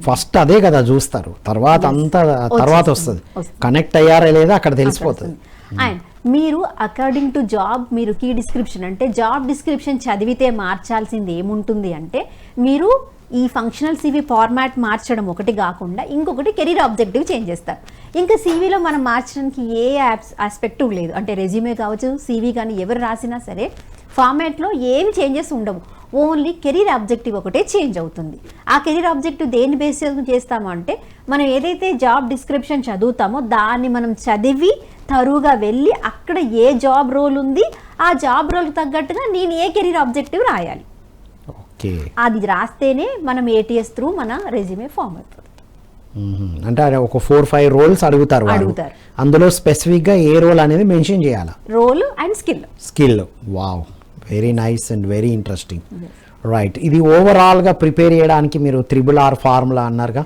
First అదే కదా చూస్తారు, తర్వాత అంతా తర్వాత వస్తుంది, కనెక్ట్ అయ్యారా లేదా అక్కడ తెలిసిపోతుంది. అండ్ మీరు అకార్డింగ్ టు జాబ్, మీరు కీ డిస్క్రిప్షన్ అంటే జాబ్ డిస్క్రిప్షన్ చదివితే మార్చాల్సింది ఏముంటుంది అంటే, మీరు ఈ ఫంక్షనల్ CV ఫార్మాట్ మార్చడం ఒకటి కాకుండా ఇంకొకటి కెరీర్ ఆబ్జెక్టివ్ చేంజ్ చేస్తారు. ఇంకా CVలో మనం మార్చడానికి ఏ ఆస్పెక్ట్ లేదు, అంటే రెజ్యూమే కావచ్చు, CV కానీ ఎవరు రాసినా సరే ఫార్మాట్లో ఏమి చేంజెస్ ఉండవు, ఓన్లీ కెరీర్ ఆబ్జెక్టివ్ ఒకటే చేంజ్ అవుతుంది. ఆ కెరీర్ ఆబ్జెక్టివ్ దేన్ని బేస్ చేస్తామో అంటే, మనం ఏదైతే జాబ్ డిస్క్రిప్షన్ చదువుతామో దాన్ని మనం చదివి తరువుగా వెళ్ళి అక్కడ ఏ జాబ్ రోల్ ఉంది, ఆ జాబ్ రోల్కి తగ్గట్టుగా నేను ఏ కెరీర్ ఆబ్జెక్టివ్ రాయాలి, అది రాస్తేనే మనం ATS త్రూ మన రెజ్యూమే ఫామ్ అవుతుంది. అంటే ఒక 4-5 రోల్స్ అడుగుతారు, అందులో స్పెసిఫిక్ గా ఏ రోల్ అనేది మెన్షన్ చేయాలి, role and skill. Wow, very nice and very interesting. Right. ఇది ఓవరాల్ గా ప్రిపేర్ చేయడానికి మీరు RRR ఫార్ములా అన్నారుగా.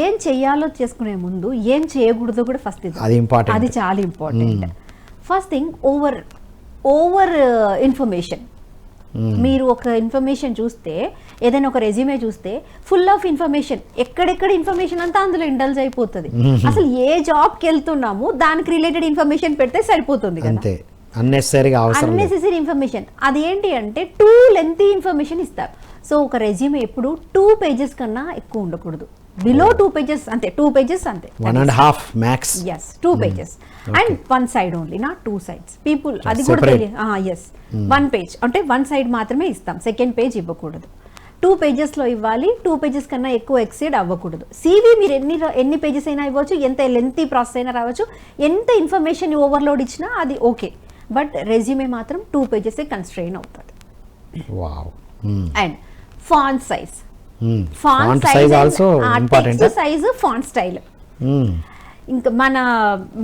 ఏం చెయ్యాలో చేసుకునే ముందు ఏం చేయకూడదో కూడా ఫస్ట్ అది ఇంపార్టెంట్, అది చాలా important. First thing over information. మీరు ఒక ఇన్ఫర్మేషన్ చూస్తే, ఏదైనా ఒక రెజ్యూమే చూస్తే ఫుల్ ఆఫ్ ఇన్ఫర్మేషన్, ఎక్కడెక్కడ ఇన్ఫర్మేషన్ అంతా అందులో ఇండల్జ్ అయిపోతుంది. అసలు ఏ జాబ్కి వెళ్తున్నాము దానికి రిలేటెడ్ ఇన్ఫర్మేషన్ పెడితే సరిపోతుంది కదా. అంతే, అన్నెసెసరీ ఇన్ఫర్మేషన్. అది ఏంటి అంటే టూ లెంతీ ఇన్ఫర్మేషన్ ఇస్తారు. సో ఒక రెజ్యూమే ఎప్పుడు 2 pages కన్నా ఎక్కువ ఉండకూడదు. బిలో 2 pages, అంతే 2 pages అంతే, 1.5 max. yes 2 pages and one side only, not 2 sides. people అది కూడా తెలియదు. yes 1 page అంటే 1 side మాత్రమే ఇస్తాం, సెకండ్ పేజ్ ఇవ్వకూడదు. 2 pages లో ఇవ్వాలి, 2 pages కన్నా ఎక్కువ ఎక్సీడ్ అవ్వకూడదు. సివి మీరు ఎన్ని పేజెస్ అయినా ఇవ్వచ్చు, ఎంత లెంతీ ప్రాసెస్ అయినా రావచ్చు, ఎంత ఇన్ఫర్మేషన్ ఓవర్లోడ్ ఇచ్చినా అది ఓకే. బట్ రెజ్యూమే మాత్రం 2 pages కన్స్ట్రెయిన్ అవుతుంది. Wow. And font size, font size also important. Text size, font style. ఇంకా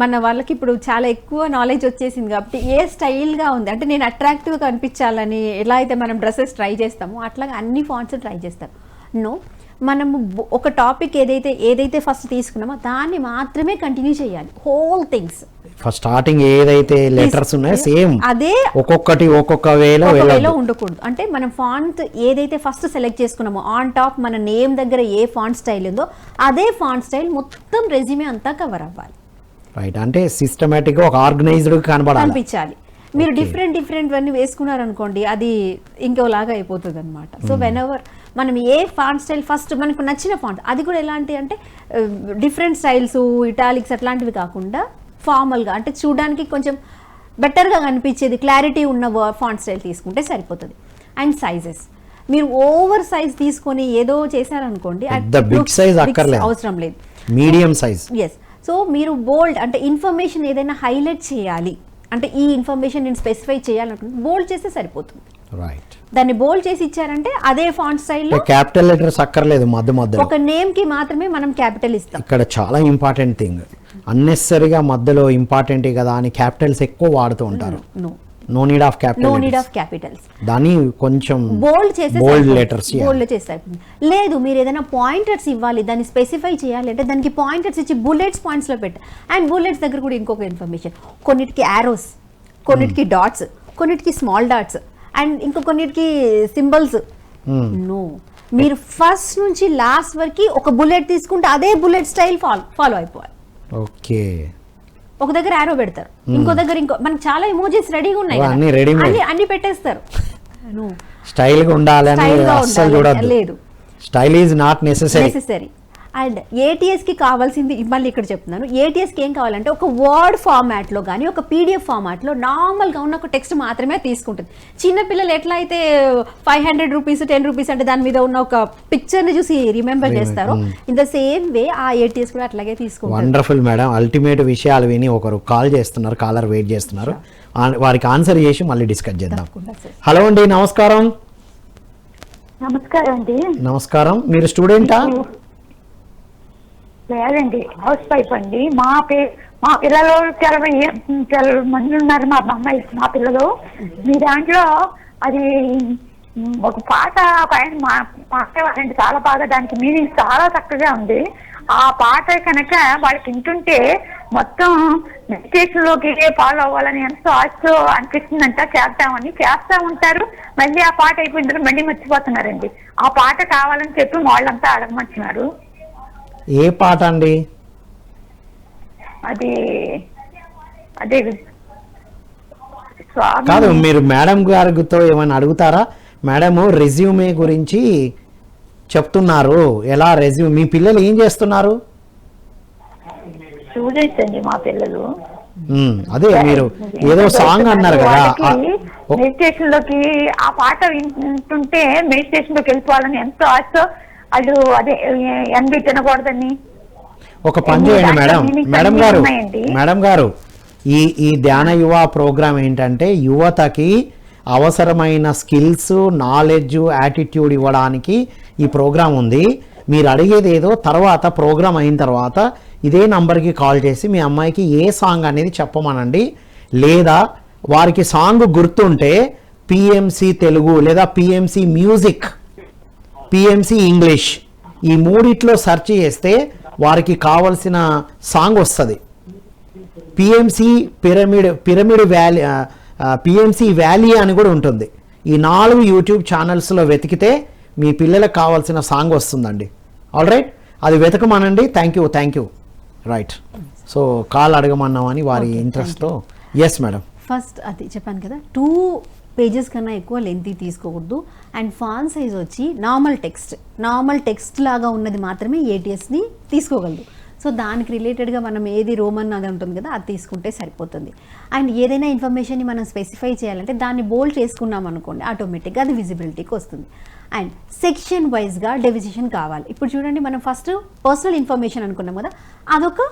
మన వాళ్ళకి ఇప్పుడు చాలా ఎక్కువ నాలెడ్జ్ వచ్చేసింది కాబట్టి ఏ స్టైల్గా ఉంది అంటే, నేను అట్రాక్టివ్గా కనిపించాలని ఎలా అయితే మనం డ్రెస్సెస్ ట్రై చేస్తామో అట్లాగా అన్ని ఫాంట్స్ ట్రై చేస్తారు. నో, మనము ఒక టాపిక్ ఏదైతే ఫస్ట్ తీసుకున్నామో దాన్ని మాత్రమే కంటిన్యూ చేయాలి, హోల్ థింగ్స్. ఫస్ట్ స్టార్టింగ్ ఏదైతే లెటర్స్ ఉన్నాయో సేమ్ అదే ఒక్కొక్క వేలో ఉండకూడదు. అంటే మనం ఫాంట్ ఏదైతే ఫస్ట్ సెలెక్ట్ చేసుకున్నామో ఆన్ టాప్ మన నేమ్ దగ్గర ఏ ఫాంట్ స్టైల్ ఉందో అదే ఫాంట్ స్టైల్ మొత్తం రెజ్యూమే అంతా కవర్ అవ్వాలి. రైట్, అంటే సిస్టమేటిక్ గా ఒక ఆర్గనైజ్డ్ కనిపించాలి. మీరు డిఫరెంట్ అన్ని వేసుకున్నారనుకోండి అది ఇంకోలాగా అయిపోతుంది అనమాట. సో వెన్ ఎవర్ మనం ఏ ఫాంట్ స్టైల్ ఫస్ట్ మనకు నచ్చిన ఫాంట్, అది కూడా ఎలాంటి అంటే డిఫరెంట్ స్టైల్స్, ఇటాలిక్స్ అట్లాంటివి కాకుండా ఫార్మల్గా అంటే చూడడానికి కొంచెం బెటర్గా కనిపించేది, క్లారిటీ ఉన్న ఫాంట్ స్టైల్ తీసుకుంటే సరిపోతుంది. అండ్ సైజెస్, మీరు ఓవర్ సైజ్ తీసుకొని ఏదో చేశారనుకోండి అవసరం లేదు, మీడియం సైజ్. ఎస్. సో మీరు బోల్డ్ అంటే ఇన్ఫర్మేషన్ ఏదైనా హైలైట్ చేయాలి అంటే ఈ ఇన్ఫర్మేషన్ నేను స్పెసిఫై చేయాలనుకుంటే బోల్డ్ చేస్తే సరిపోతుంది. రైట్, దాన్ని బోల్డ్ చేసి ఇచ్చారంటే అదే ఫాంట్ స్టైల్లో క్యాపిటల్ లెటర్స్ అక్కర్లేదు, మధ్య ఒక నేమ్ కి మాత్రమే మనం క్యాపిటల్ ఇస్తాం. ఇక్కడ చాలా ఇంపార్టెంట్ థింగ్, అన్నెసరీగా మధ్యలో ఇంపార్టెంట్ కదా అని క్యాపిటల్స్ ఎక్కువ వాడుతూ ఉంటారు. No need of capitals. దాన్ని కొంచెం బోల్డ్ చేసి బోల్డ్ లెటర్స్ లేదు, మీరు ఏదైనా పాయింటర్స్ ఇవ్వాలి, దాన్ని స్పెసిఫై చేయాలి అంటే దానికి పాయింటర్స్ ఇచ్చి బుల్లెట్స్ పాయింట్స్ లో పెట్టాలి. అండ్ బుల్లెట్స్ దగ్గర కూడా ఇంకొక ఇన్ఫర్మేషన్, కొన్నిటికి యారోస్, కొన్నిటికి డాట్స్, కొన్నిటికి స్మాల్ డాట్స్ అండ్ ఇంకొన్నిటికి సింబల్స్. నో, మీరు ఫస్ట్ నుంచి లాస్ట్ వరకు ఒక బుల్లెట్ తీసుకుంటే అదే బుల్లెట్ స్టైల్ ఫాలో అయిపోవాలి. ఓకే, ఒక దగ్గర యారో పెడతారు, ఇంకో దగ్గర మనకి చాలా ఎమోజీస్ రెడీగా ఉన్నాయి, అన్ని పెట్టేస్తారు. స్టైల్ గా ఉండాలని అస్సలు చూడొద్దు. లేదు, style is not necessary. And ATS కి కావాల్సింది మళ్ళీ ఇక్కడ చెప్తున్నాను, ఏటీఎస్ కి ఏం కావాలంటే ఒక వర్డ్ ఫార్మాట్ లో కానీ ఒక పీడిఎఫ్ ఫార్మాట్ లో నార్మల్ గా ఉన్న ఒక టెక్స్ట్ మాత్రమే తీసుకుంటుంది. చిన్నపిల్లలు ఎట్లా అయితే 500 రూపీస్ 10 రూపీస్ అంటే దాని మీద ఉన్న ఒక పిక్చర్ ని చూసి రిమెంబర్ చేస్తారో, ఇన్ ద సేమ్ వే ఆ ఏటీఎస్ కూడా అట్లాగే తీసుకుంటారు. వండర్ఫుల్ మేడం, అల్టిమేట్ విషయాలు విని ఒకరు కాల్ చేస్తున్నారు, కాలర్ వెయిట్ చేస్తున్నారు, వారికి ఆన్సర్ చేసి మళ్ళీ డిస్కస్ చేద్దాం. హలో అండి, నమస్కారం. నమస్కారం అండి. నమస్కారం, మీరు స్టూడెంటా? లేదండి, హౌస్ వైఫ్ అండి. మా పిల్లలు చాలా మంది ఉన్నారు, మా పిల్లలు. మీ దాంట్లో అది ఒక పాట ఒక ఆయన పాడేవారండి చాలా బాగా, దానికి మీనింగ్ చాలా చక్కగా ఉంది. ఆ పాట కనుక వాళ్ళకి వింటుంటే మొత్తం మెడిటేషన్ లోకి ఫాలో అవ్వాలని ఎంతో ఆశ అనిపిస్తుందంట. చేస్తా ఉంటారు, మళ్ళీ ఆ పాట అయిపోయిన తర్వాత మళ్ళీ మర్చిపోతున్నారండి. ఆ పాట కావాలని చెప్పి వాళ్ళంతా అడగమంటున్నారు. ఏ పాట అండి అది? అదే కాదు, మీరు మేడం గారితో ఏమైనా అడుగుతారా? మేడం రెజ్యూమే గురించి చెప్తున్నారు, ఎలా రెజ్యూమ్, మీ పిల్లలు ఏం చేస్తున్నారు? స్టూడెంట్స్ అండి మా పిల్లలు. అదే మీరు ఏదో సాంగ్ అన్నారు కదా, మెడిటేషన్ లోకి ఆ పాట వింటుంటే మెడిటేషన్ లోకి వెళ్ళిపోవాలని ఎంతో ఆశ. వాళ్ళు అదే ఎన్బి తినకూడదని. ఒక పని చేయండి మేడం గారు, ఈ ధ్యాన యువ ప్రోగ్రామ్ ఏంటంటే యువతకి అవసరమైన స్కిల్స్, నాలెడ్జ్, యాటిట్యూడ్ ఇవ్వడానికి ఈ ప్రోగ్రాం ఉంది. మీరు అడిగేది ఏదో తర్వాత ప్రోగ్రామ్ అయిన తర్వాత ఇదే నంబర్కి కాల్ చేసి మీ అమ్మాయికి ఏ సాంగ్ అనేది చెప్పమనండి. లేదా వారికి సాంగ్ గుర్తుంటే పిఎంసి తెలుగు లేదా పిఎంసి మ్యూజిక్, పిఎంసి ఇంగ్లీష్, ఈ మూడిట్లో సెర్చ్ చేస్తే వారికి కావలసిన సాంగ్ వస్తుంది. PMC pyramid valley, PMC valley అని కూడా ఉంటుంది. ఈ 4 యూట్యూబ్ ఛానల్స్లో వెతికితే మీ పిల్లలకు కావాల్సిన సాంగ్ వస్తుందండి. ఆల్ రైట్, అది వెతకమనండి. Thank you. Right, so call అడగమన్నామని వారి ఇంట్రెస్ట్తో. Yes madam. ఫస్ట్ అది చెప్పాను కదా, 2 పేజెస్ కన్నా ఎక్కువ లెంత్ తీసుకోకూడదు. అండ్ ఫాంట్ సైజ్ వచ్చి నార్మల్ టెక్స్ట్ లాగా ఉన్నది మాత్రమే ఏటీఎస్ని తీసుకోగలదు. సో దానికి రిలేటెడ్గా మనం ఏది రోమన్ అది ఉంటుంది కదా, అది తీసుకుంటే సరిపోతుంది. అండ్ ఏదైనా ఇన్ఫర్మేషన్ని మనం స్పెసిఫై చేయాలంటే దాన్ని బోల్డ్ చేసుకున్నాం అనుకోండి, ఆటోమేటిక్గా అది విజిబిలిటీకి వస్తుంది. అండ్ సెక్షన్ వైజ్గా డెసిషన్ కావాలి. ఇప్పుడు చూడండి, మనం ఫస్ట్ పర్సనల్ ఇన్ఫర్మేషన్ అనుకున్నాం కదా,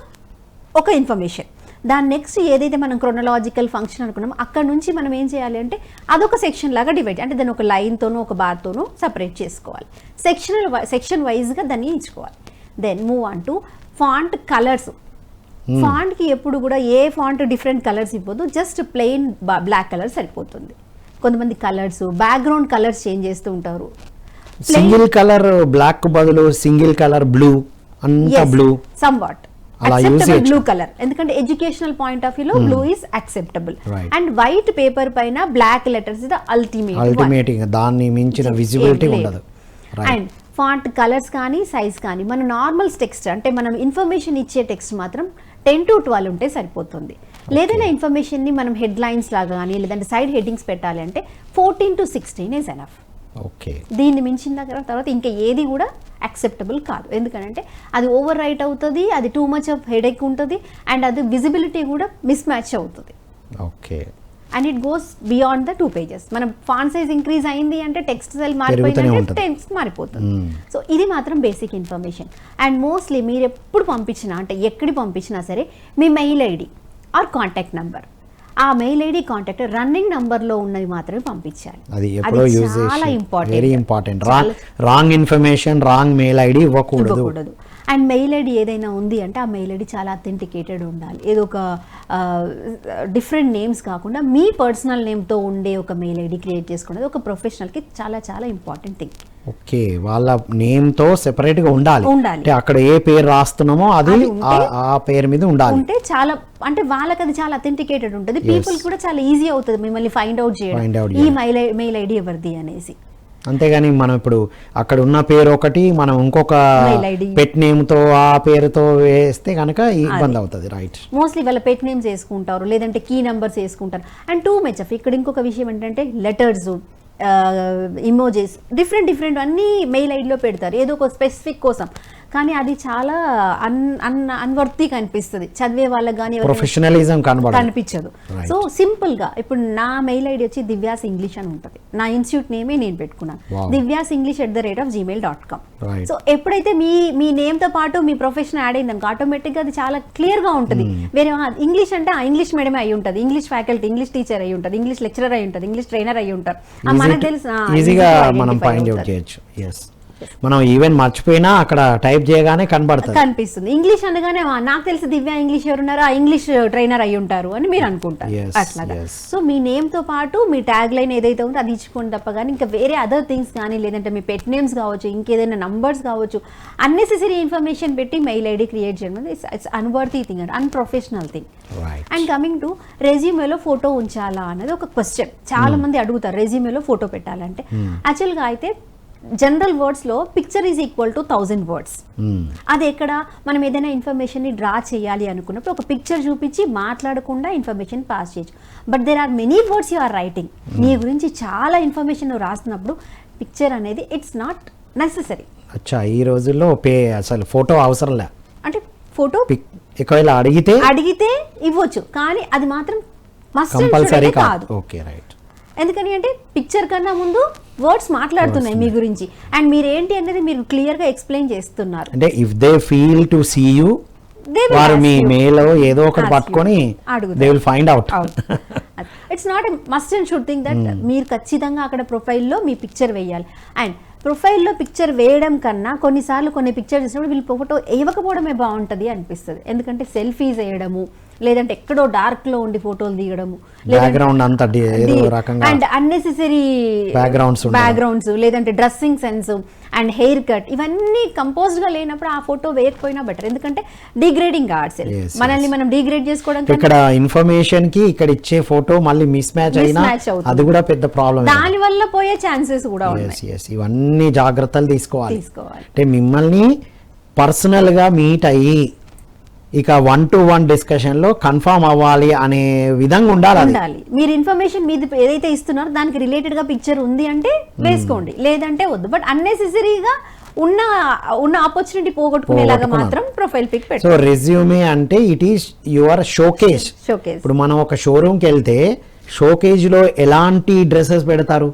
ఒక ఇన్ఫర్మేషన్. దాని నెక్స్ట్ ఏదైతే మనం క్రొనలాజికల్ ఫంక్షన్ అనుకున్నామో అక్కడ నుంచి మనం ఏం చేయాలి అంటే అదొక సెక్షన్ లాగా డివైడ్, అంటే దాన్ని ఒక లైన్తోనూ ఒక బార్తోనూ సపరేట్ చేసుకోవాలి. సెక్షన్ వైజ్గా దాన్ని ఇచ్చుకోవాలి. Then move on to font colours. ఫాంట్కి ఎప్పుడు కూడా ఏ ఫాంట్ డిఫరెంట్ కలర్స్ ఇవ్వదు, జస్ట్ ప్లెయిన్ బ్లాక్ కలర్ సరిపోతుంది. కొంతమంది కలర్స్ బ్యాక్గ్రౌండ్ కలర్స్ చేంజ్ చేస్తూ ఉంటారు. సింగిల్ కలర్ బ్లాక్ బదులు సింగిల్ కలర్ బ్లూ, అంతా blue somewhat acceptable blue color, ఎందుకంటే ఎడ్యుకేషనల్ పాయింట్ ఆఫ్ వ్యూలో blue is acceptable. And white paper పైన బ్లాక్ లెటర్స్ ద అల్టిమేట్, దాన్ని మించిన విజిబిలిటీ ఉండదు. అండ్ ఫాంట్ కలర్స్ కానీ సైజ్ కానీ మన నార్మల్ టెక్స్ట్ అంటే మనం ఇన్ఫర్మేషన్ ఇచ్చే టెక్స్ట్ మాత్రం 10 to 12 ఉంటే సరిపోతుంది. లేదైనా ఇన్ఫర్మేషన్ని మనం హెడ్ లైన్స్ లాగా కానీ లేదంటే సైడ్ హెడ్డింగ్స్ పెట్టాలి అంటే 14 to 16 ఇస్ ఎనఫ్. ఓకే, దీన్ని మించిన తర్వాత ఇంకా ఏది కూడా యాక్సెప్టబుల్ కాదు. ఎందుకంటే అది ఓవర్ రైట్ అవుతుంది, అది టూ మచ్ ఆఫ్ హెడేక్ ఉంటుంది, అండ్ అది విజిబిలిటీ కూడా మిస్ మ్యాచ్ అవుతుంది. Okay, and it goes beyond the 2 pages. మనం ఫాంట్ సైజ్ ఇంక్రీజ్ అయింది అంటే టెక్స్ట్ సెల్ మారిపోయిందంటే టెక్స్ట్ మారిపోతుంది. సో ఇది మాత్రం బేసిక్ ఇన్ఫర్మేషన్. అండ్ మోస్ట్లీ మీరు ఎప్పుడు పంపించినా అంటే ఎక్కడికి పంపించినా సరే మీ mail ID or contact number, ఆ మెయిల్ ఐడి కాంటాక్ట్ రన్నింగ్ నంబర్లో ఉన్నది మాత్రమే పంపించాలి. అది చాలా important, very important. Wrong information, wrong mail ID ఇవ్వకూడదు. అండ్ మెయిల్ ఐడి ఏదైనా ఉంది అంటే ఆ మెయిల్ ఐడి చాలా అథెంటికేటెడ్ ఉండాలి. ఏదో ఒక డిఫరెంట్ నేమ్స్ కాకుండా మీ పర్సనల్ నేమ్తో ఉండే ఒక మెయిల్ ఐడి క్రియేట్ చేసుకునేది ఒక ప్రొఫెషనల్కి చాలా చాలా ఇంపార్టెంట్ థింగ్. ఓకే, వాళ్ళ నేమ్తో సెపరేట్గా ఉండాలి. అంటే అక్కడ ఏ పేరు రాస్తున్నామో అది ఆ పేరు మీద ఉండాలి. ఉంటే చాలా, అంటే వాళ్ళకి అది చాలా అథెంటికేటెడ్ ఉంటుంది. పీపుల్ కూడా చాలా ఈజీ అవుతుంది మిమ్మల్ని ఫైండ్ అవుట్ చేయడం, ఈ మెయిల్ ఐడి ఎవరిది అనేసి. అంతేగాని మనం ఇప్పుడు అక్కడ ఉన్న పేరు ఒకటి మనం ఇంకొక పెట్ నేమ్ తో ఆ పేరుతో వేస్తే కనుక ఇబ్బంది అవుతుంది. రైట్, మోస్ట్లీ వాళ్ళ పెట్ నేమ్స్ వేసుకుంటారు, లేదంటే కీ నెంబర్స్ వేసుకుంటారు. అండ్ టూ మచ్ ఆఫ్ ఇక్కడ ఇంకొక విషయం ఏంటంటే లెటర్స్, ఇమోజెస్ డిఫరెంట్ అన్నీ మెయిల్ ఐడిలో పెడతారు ఏదో ఒక స్పెసిఫిక్ కోసం. కానీ అది చాలా అన్వర్తి కనిపిస్తుంది చదివే వాళ్ళకి, కానీ ప్రొఫెషనలిజం కనిపించదు. సో సింపుల్ గా ఇప్పుడు నా మెయిల్ ఐడి వచ్చి దివ్యాస్ ఇంగ్లీష్ అని ఉంటుంది. నా ఇన్స్టిట్యూట్ నేమే నేను పెట్టుకున్నాను, divyasenglish@gmail.com. సో ఎప్పుడైతే మీ నేమ్ తో పాటు మీ ప్రొఫెషన్ యాడ్ అయిందనుకో ఆటోమేటిక్ గా అది చాలా క్లియర్ గా ఉంటుంది. వేరే ఇంగ్లీష్ అంటే ఇంగ్లీష్ మీడియం అయి ఉంటుంది, ఇంగ్లీష్ ఫ్యాకల్టీ, ఇంగ్లీష్ టీచర్ అయి ఉంటుంది, ఇంగ్లీష్ లెక్చరర్ అయి ఉంటుంది, ఇంగ్లీష్ ట్రైనర్ అయి ఉంటారు. మనకు తెలుసు, ఈజీగా మనం ఫైండ్ అవుట్ చేయొచ్చు. yes, మనం ఈవెన్ మర్చిపోయినా అక్కడ టైప్ చేయగానే కనిపిస్తుంది. ఇంగ్లీష్ అనగానే నాకు తెలిసి దివ్య ఇంగ్లీష్ ఎవరున్నారో ఆ ఇంగ్లీష్ ట్రైనర్ అయి ఉంటారు అని మీరు అనుకుంటారు. అట్లాగా సో మీ నేమ్ తో పాటు మీ ట్యాగ్ లైన్ ఏదైతే ఉందో అది ఇచ్చుకోండి తప్ప కానీ ఇంకా వేరే అదర్ థింగ్స్ కానీ లేదంటే మీ పెట్ నేమ్స్ కావచ్చు, ఇంకేదైనా నంబర్స్ కావచ్చు, అన్నెసెసరీ ఇన్ఫర్మేషన్ పెట్టి మెయిల్ ఐడి క్రియేట్ చేయడం it's unworthy thing and unprofessional thing. And coming to రెజ్యూమేలో ఫోటో ఉంచాలా అన్నది ఒక క్వశ్చన్ చాలా మంది అడుగుతారు. రెజ్యూమేలో ఫోటో పెట్టాలంటే యాక్చువల్గా అయితే జనరల్ వర్డ్స్లో picture is equal to 1000 words. అది ఎక్కడ మనం ఏదైనా ఇన్ఫర్మేషన్ని డ్రా చేయాలి అనుకున్నప్పుడు ఒక పిక్చర్ చూపించి మాట్లాడకుండా ఇన్ఫర్మేషన్ పాస్ చేయొచ్చు. But there are many words you are writing. నీ గురించి చాలా ఇన్ఫర్మేషన్ నువ్వు రాస్తున్నప్పుడు పిక్చర్ అనేది ఇట్స్ నాట్ నెసెసరీ. అచ్చా, ఈ రోజుల్లో అసలు ఫోటో అవసరం లే, అంటే ఫోటో ఒకవేళ అడిగితే ఇవ్వచ్చు, కానీ అది మాత్రం మస్ట్ కంపల్సరీ కాదు. Okay, right. ఎందుకని అంటే పిక్చర్ కన్నా ముందు వర్డ్స్ మాట్లాడుతున్నాయి మీ గురించి, అండ్ మీరు ఏంటి అనేది మీరు క్లియర్ గా ఎక్స్ప్లెయిన్ చేస్తున్నారు. అంటే if they feel to see you, వారు మీ మెయిల్ ఏదో ఒకటి పట్టుకొని they will find out. It's not must and should thing that మీరు ఖచ్చితంగా అక్కడ ప్రొఫైల్లో మీ పిక్చర్ వేయాలి. అండ్ ప్రొఫైల్లో పిక్చర్ వేయడం కన్నా కొన్నిసార్లు కొన్ని పిక్చర్ చేసినప్పుడు వీళ్ళు ఫోటో వేయకపోవడమే బాగుంటుంది అనిపిస్తుంది. ఎందుకంటే సెల్ఫీస్ వేయడము లేదంటే ఎక్కడో డార్క్ లో ఉండి ఫోటోలు దిగడము, బ్యాక్గ్రౌండ్ అంతా ఏదో రకంగా అండ్ అన్నెసెసరీ బ్యాక్గ్రౌండ్స్, లేదంటే dressing sense and hair cut, ఇవన్నీ కంపోజ్డ్ గా లేనప్పుడు ఆ ఫోటో వేయకపోయినా బెటర్. ఎందుకంటే డిగ్రేడింగ్ ఆర్ట్స్ మనల్ని మనం డిగ్రేడ్ చేసుకోవడం. ఇక్కడ ఇన్ఫర్మేషన్ కి ఇక్కడ ఇచ్చే ఫోటో మళ్ళీ మిస్ మ్యాచ్ అయినా అది కూడా పెద్ద ప్రాబ్లం. దాని వల్ల పోయే ఛాన్సెస్ కూడా ఉన్నాయి. ఇవన్నీ జాగ్రత్తలు తీసుకోవాలి. అంటే మిమ్మల్ని పర్సనల్ గా మీట్ అయ్యి ఇక 1-to-1 డిస్కషన్ లో కన్ఫర్మ్ అవ్వాలి అనే విధంగా ఉండాలి. మీరు ఇన్ఫర్మేషన్ మీది ఏదైతే ఇస్తున్నారో దానికి రిలేటెడ్ గా పిక్చర్ ఉంది అంటే వేసుకోండి, లేదంటే వద్దు. బట్ అన్నెసెసరీగా ఉన్న ఆపర్చునిటీ పోగొట్టుకునేలాగా మాత్రం ప్రొఫైల్ పిక్ పెట్టండి. సో రెజ్యూమే అంటే ఇట్ ఈస్ యువర్ షోకేస్. ఇప్పుడు మనం ఒక షోరూమ్ కి వెళ్తే షోకేజ్ లో ఎలాంటి డ్రెస్సెస్ పెడతారు,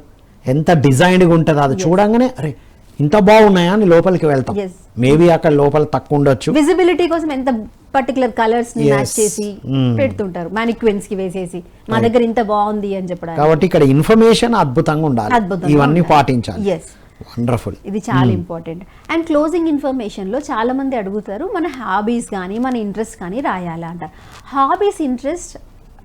ఎంత డిజైన్డ్ గా ఉంటుంది, అది చూడంగానే అరే ఇంత బాగున్నాయా అని లోపలికి వెళ్తాం. మేబీ అక్కడ లోపల తక్కువ ఉండొచ్చు, విజిబిలిటీ కోసం ఎంత పర్టికులర్ కలర్స్ ని మ్యాచ్ చేసి పెడుతుంటారు, మానిక్విన్స్ కి వేసేసి మా దగ్గర ఇంత బాగుంది అని చెప్పడం. కాబట్టి ఇక్కడ ఇన్ఫర్మేషన్ అద్భుతంగా ఉండాలి, ఇవన్నీ పాటించాలి. వండర్ఫుల్, ఇది చాలా ఇంపార్టెంట్. అండ్ క్లోజింగ్ ఇన్ఫర్మేషన్ లో చాలా మంది అడుగుతారు మన హాబీస్ కానీ మన ఇంట్రెస్ట్ కానీ రాయాలా అంటారు. హాబీస్ ఇంట్రెస్ట్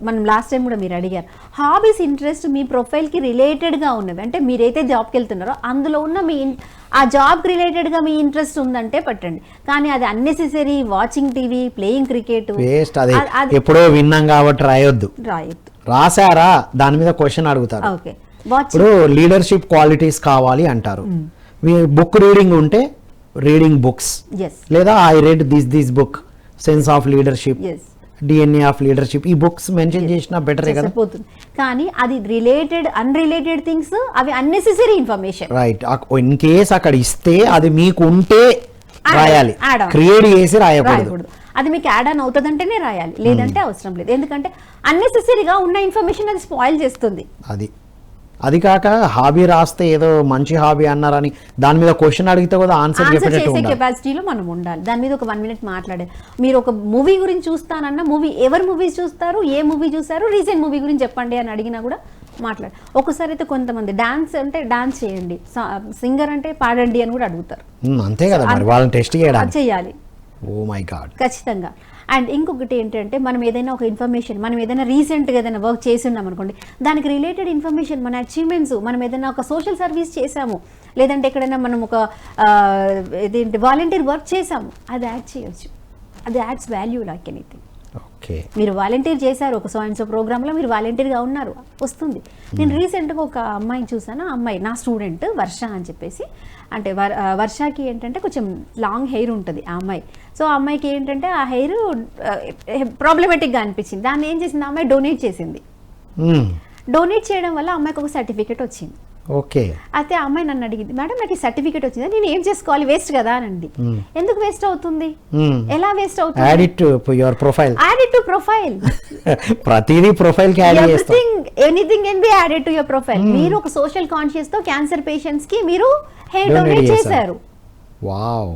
మనం లాస్ట్ టైం కూడా మీరు అడిగారు. హాబీస్ ఇంట్రెస్ట్ మీ ప్రొఫైల్కి రిలేటెడ్గా ఉన్నవి, అంటే మీరైతే జాబ్కి వెళ్తున్నారో అందులో ఉన్న మీ ఆ జాబ్కి రిలేటెడ్గా మీ ఇంట్రెస్ట్ ఉందంటే పెట్టండి. కానీ అది unnecessary watching TV, playing cricket waste, అది ఎప్పుడో విన్నాం కాబట్టి రాయొద్దు. రాసారా దాని మీద క్వశ్చన్ అడుగుతారు. ఓకే, ఇప్పుడు లీడర్షిప్ క్వాలిటీస్ కావాలి అంటారు. బుక్ రీడింగ్ ఉంటే రీడింగ్ బుక్స్, లేదా I read this book, sense of leadership, DNA of leadership, ఈ బుక్స్ మెన్షన్ చేసినా బెటరే కదా. కానీ అది రిలేటెడ్ అన్రిలేటెడ్ థింగ్స్, అవి unnecessary information. Right, in case అక్కడ ఇస్తే అది మీకు ఉంటే రాయాలి, క్రియేట్ చేసి రాయకూడదు. అది మీకు యాడ్ ఆన్ అవుతుందంటేనే రాయాలి, లేదంటే అవసరం లేదు. ఎందుకంటే అన్నెసెసరీగా ఉన్న ఇన్ఫర్మేషన్ అది స్పాయిల్ చేస్తుంది. అది కాక హాబీ రాస్తే ఏదో మంచి హాబీ అన్నారని దాని మీద క్వశ్చన్ అడిగితే కూడా ఆన్సర్ చేసే కెపాసిటీలో మనం ఉండాలి. దాని మీద ఒక 1 minute మాట్లాడే. మీరు ఒక మూవీ గురించి చూస్తానన్నా ఎవరు మూవీస్ చూస్తారు, ఏ మూవీ చూస్తారు, రీసెంట్ మూవీ గురించి చెప్పండి అని అడిగినా కూడా మాట్లాడు. ఒకసారి అయితే కొంతమంది డాన్స్ అంటే డాన్స్ చేయండి, సింగర్ అంటే పాడండి అని కూడా అడుగుతారు. అంతే కదా, వాళ్ళని టెస్ట్ చేయాలి. ఓ మై గాడ్, ఖచ్చితంగా. అండ్ ఇంకొకటి ఏంటంటే మనం ఏదైనా ఒక ఇన్ఫర్మేషన్, మనం ఏదైనా రీసెంట్గా ఏదైనా వర్క్ చేసి ఉన్నాం అనుకోండి, దానికి రిలేటెడ్ ఇన్ఫర్మేషన్, మన అచీవ్మెంట్స్, మనం ఏదైనా ఒక సోషల్ సర్వీస్ చేసాము, లేదంటే ఎక్కడైనా మనం ఒక వాలంటీర్ వర్క్ చేసాము, అది యాడ్ చేయొచ్చు. అది యాడ్స్ వాల్యూ లైక్ ఎనీథింగ్. మీరు వాలంటీర్ చేశారు ఒక సో అండ్ సో ప్రోగ్రామ్లో, మీరు వాలంటీర్గా ఉన్నారు, వస్తుంది. నేను రీసెంట్గా ఒక అమ్మాయిని చూసాను. ఆ అమ్మాయి నా స్టూడెంట్ వర్ష అని చెప్పేసి. అంటే వర్షకి ఏంటంటే కొంచెం లాంగ్ హెయిర్ ఉంటుంది ఆ అమ్మాయి. సో ఆ అమ్మాయికి ఏంటంటే ఆ హెయిర్ ప్రాబ్లమేటిక్గా అనిపించింది. దాన్ని ఏం చేసింది, ఆ అమ్మాయి డొనేట్ చేసింది. డొనేట్ చేయడం వల్ల అమ్మాయికి ఒక సర్టిఫికేట్ వచ్చింది. ఓకే, అయితే ఆ అమ్మాయి నన్ను అడిగింది, మేడం నాకు ఈ సర్టిఫికేట్ వచ్చింది, నేను ఏం చేసుకోవాలి, వేస్ట్ కదా అని. ఎందుకు వేస్ట్ అవుతుంది, ఎలా వేస్ట్ అవుతుంది, add it to your profile. Add it to profile. ప్రతిదీ ప్రొఫైల్ కి యాడ్ చేస్తాం. Anything can be added to your profile. మీరు ఒక సోషల్ కాన్షియస్ తో క్యాన్సర్ పేషెంట్స్ కి మీరు హెయిర్ డొనేట్ చేశారు. వావ్.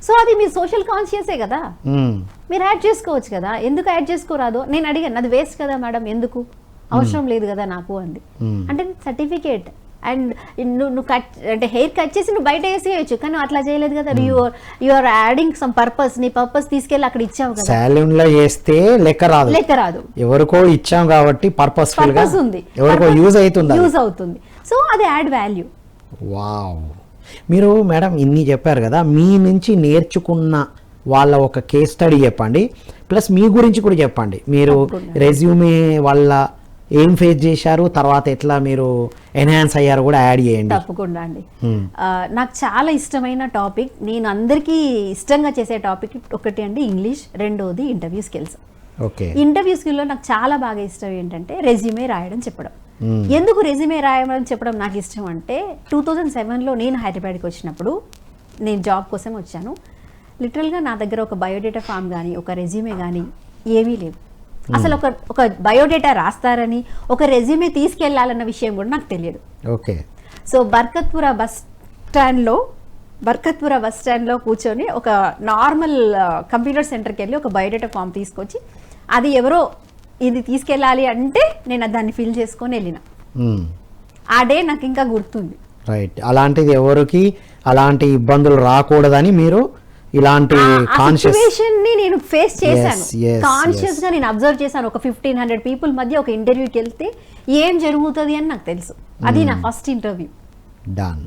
సో అది మీ సోషల్ కాన్షియసే కదా, మీరు యాడ్ చేసుకోవచ్చు కదా, ఎందుకు యాడ్ చేసుకోరాదు. నేను అడిగాను, అది వేస్ట్ కదా మేడం, ఎందుకు, అవసరం లేదు కదా నాకు అంది. అంటే సర్టిఫికేట్ అండ్ నువ్వు కట్ అంటే హెయిర్ కట్ చేసి నువ్వు బయట వేసేయచ్చు, కానీ అట్లా చేయలేదు కదా. You are adding some purpose, నీ పర్పస్ తీసుకెళ్ళి అక్కడ ఇచ్చావు కదా. సాలూన్ లో చేస్తే లెక్క రాదు, ఎవరికో ఇచ్చాం కాబట్టి పర్పస్ ఉంది, ఎవరికో యూజ్ అవుతుంది. సో అది యాడ్ వాల్యూ. వావ్. మీరు మేడం ఇన్ని చెప్పారు కదా, మీ నుంచి నేర్చుకున్న వాళ్ళ ఒక కేస్ స్టడీ చెప్పండి, ప్లస్ మీ గురించి కూడా చెప్పండి. మీరు రెజ్యూమే వల్ల ఏం ఫేస్ చేశారు, తర్వాత ఎట్లా మీరు ఎన్హాన్స్ అయ్యారు కూడా యాడ్ చేయండి. తప్పకుండా అండి. నాకు చాలా ఇష్టమైన టాపిక్, నేను అందరికీ ఇష్టంగా చేసే టాపిక్ ఒకటి అండి ఇంగ్లీష్, రెండోది ఇంటర్వ్యూ స్కిల్స్. ఇంటర్వ్యూ స్కిల్లో నాకు చాలా బాగా ఇష్టం ఏంటంటే రెజ్యూమే రాయడం చెప్పడం. ఎందుకు రెజ్యూమే రాయడం చెప్పడం నాకు ఇష్టం అంటే 2007లో నేను హైదరాబాద్కి వచ్చినప్పుడు, నేను జాబ్ కోసం వచ్చాను. లిటరల్గా నా దగ్గర ఒక బయోడేటా ఫామ్ కానీ ఒక రెజ్యూమే కానీ ఏమీ లేవు. అసలు ఒక బయోడేటా రాస్తారని, ఒక రెజ్యూమే తీసుకెళ్లాలన్న విషయం కూడా నాకు తెలియదు. సో బర్కత్పుర బస్ స్టాండ్లో కూర్చొని ఒక నార్మల్ కంప్యూటర్ సెంటర్కి వెళ్ళి ఒక బయోడేటా ఫామ్ తీసుకొచ్చి, అది ఎవరో ఇది తీసుకెళ్ళాలి అంటే నేను దాన్ని ఫిల్ చేసుకొని వెళ్ళిన ఆ డే నాకు ఇంకా గుర్తుంది. రైట్, అలాంటిది ఎవరికి అలాంటి ఇబ్బందులు రాకూడదని మీరు ఇలాంటి కాన్షియస్ సిచ్యువేషన్ ని నేను ఫేస్ చేశాను. yes, కాన్షియస్ గా నేను అబ్జర్వ్ చేశాను. ఒక 1500 పీపుల్ మధ్య ఒక ఇంటర్వ్యూకి వెళ్తే ఏం జరుగుతుంది అని నాకు తెలుసు. అది నా ఫస్ట్ ఇంటర్వ్యూ. డన్.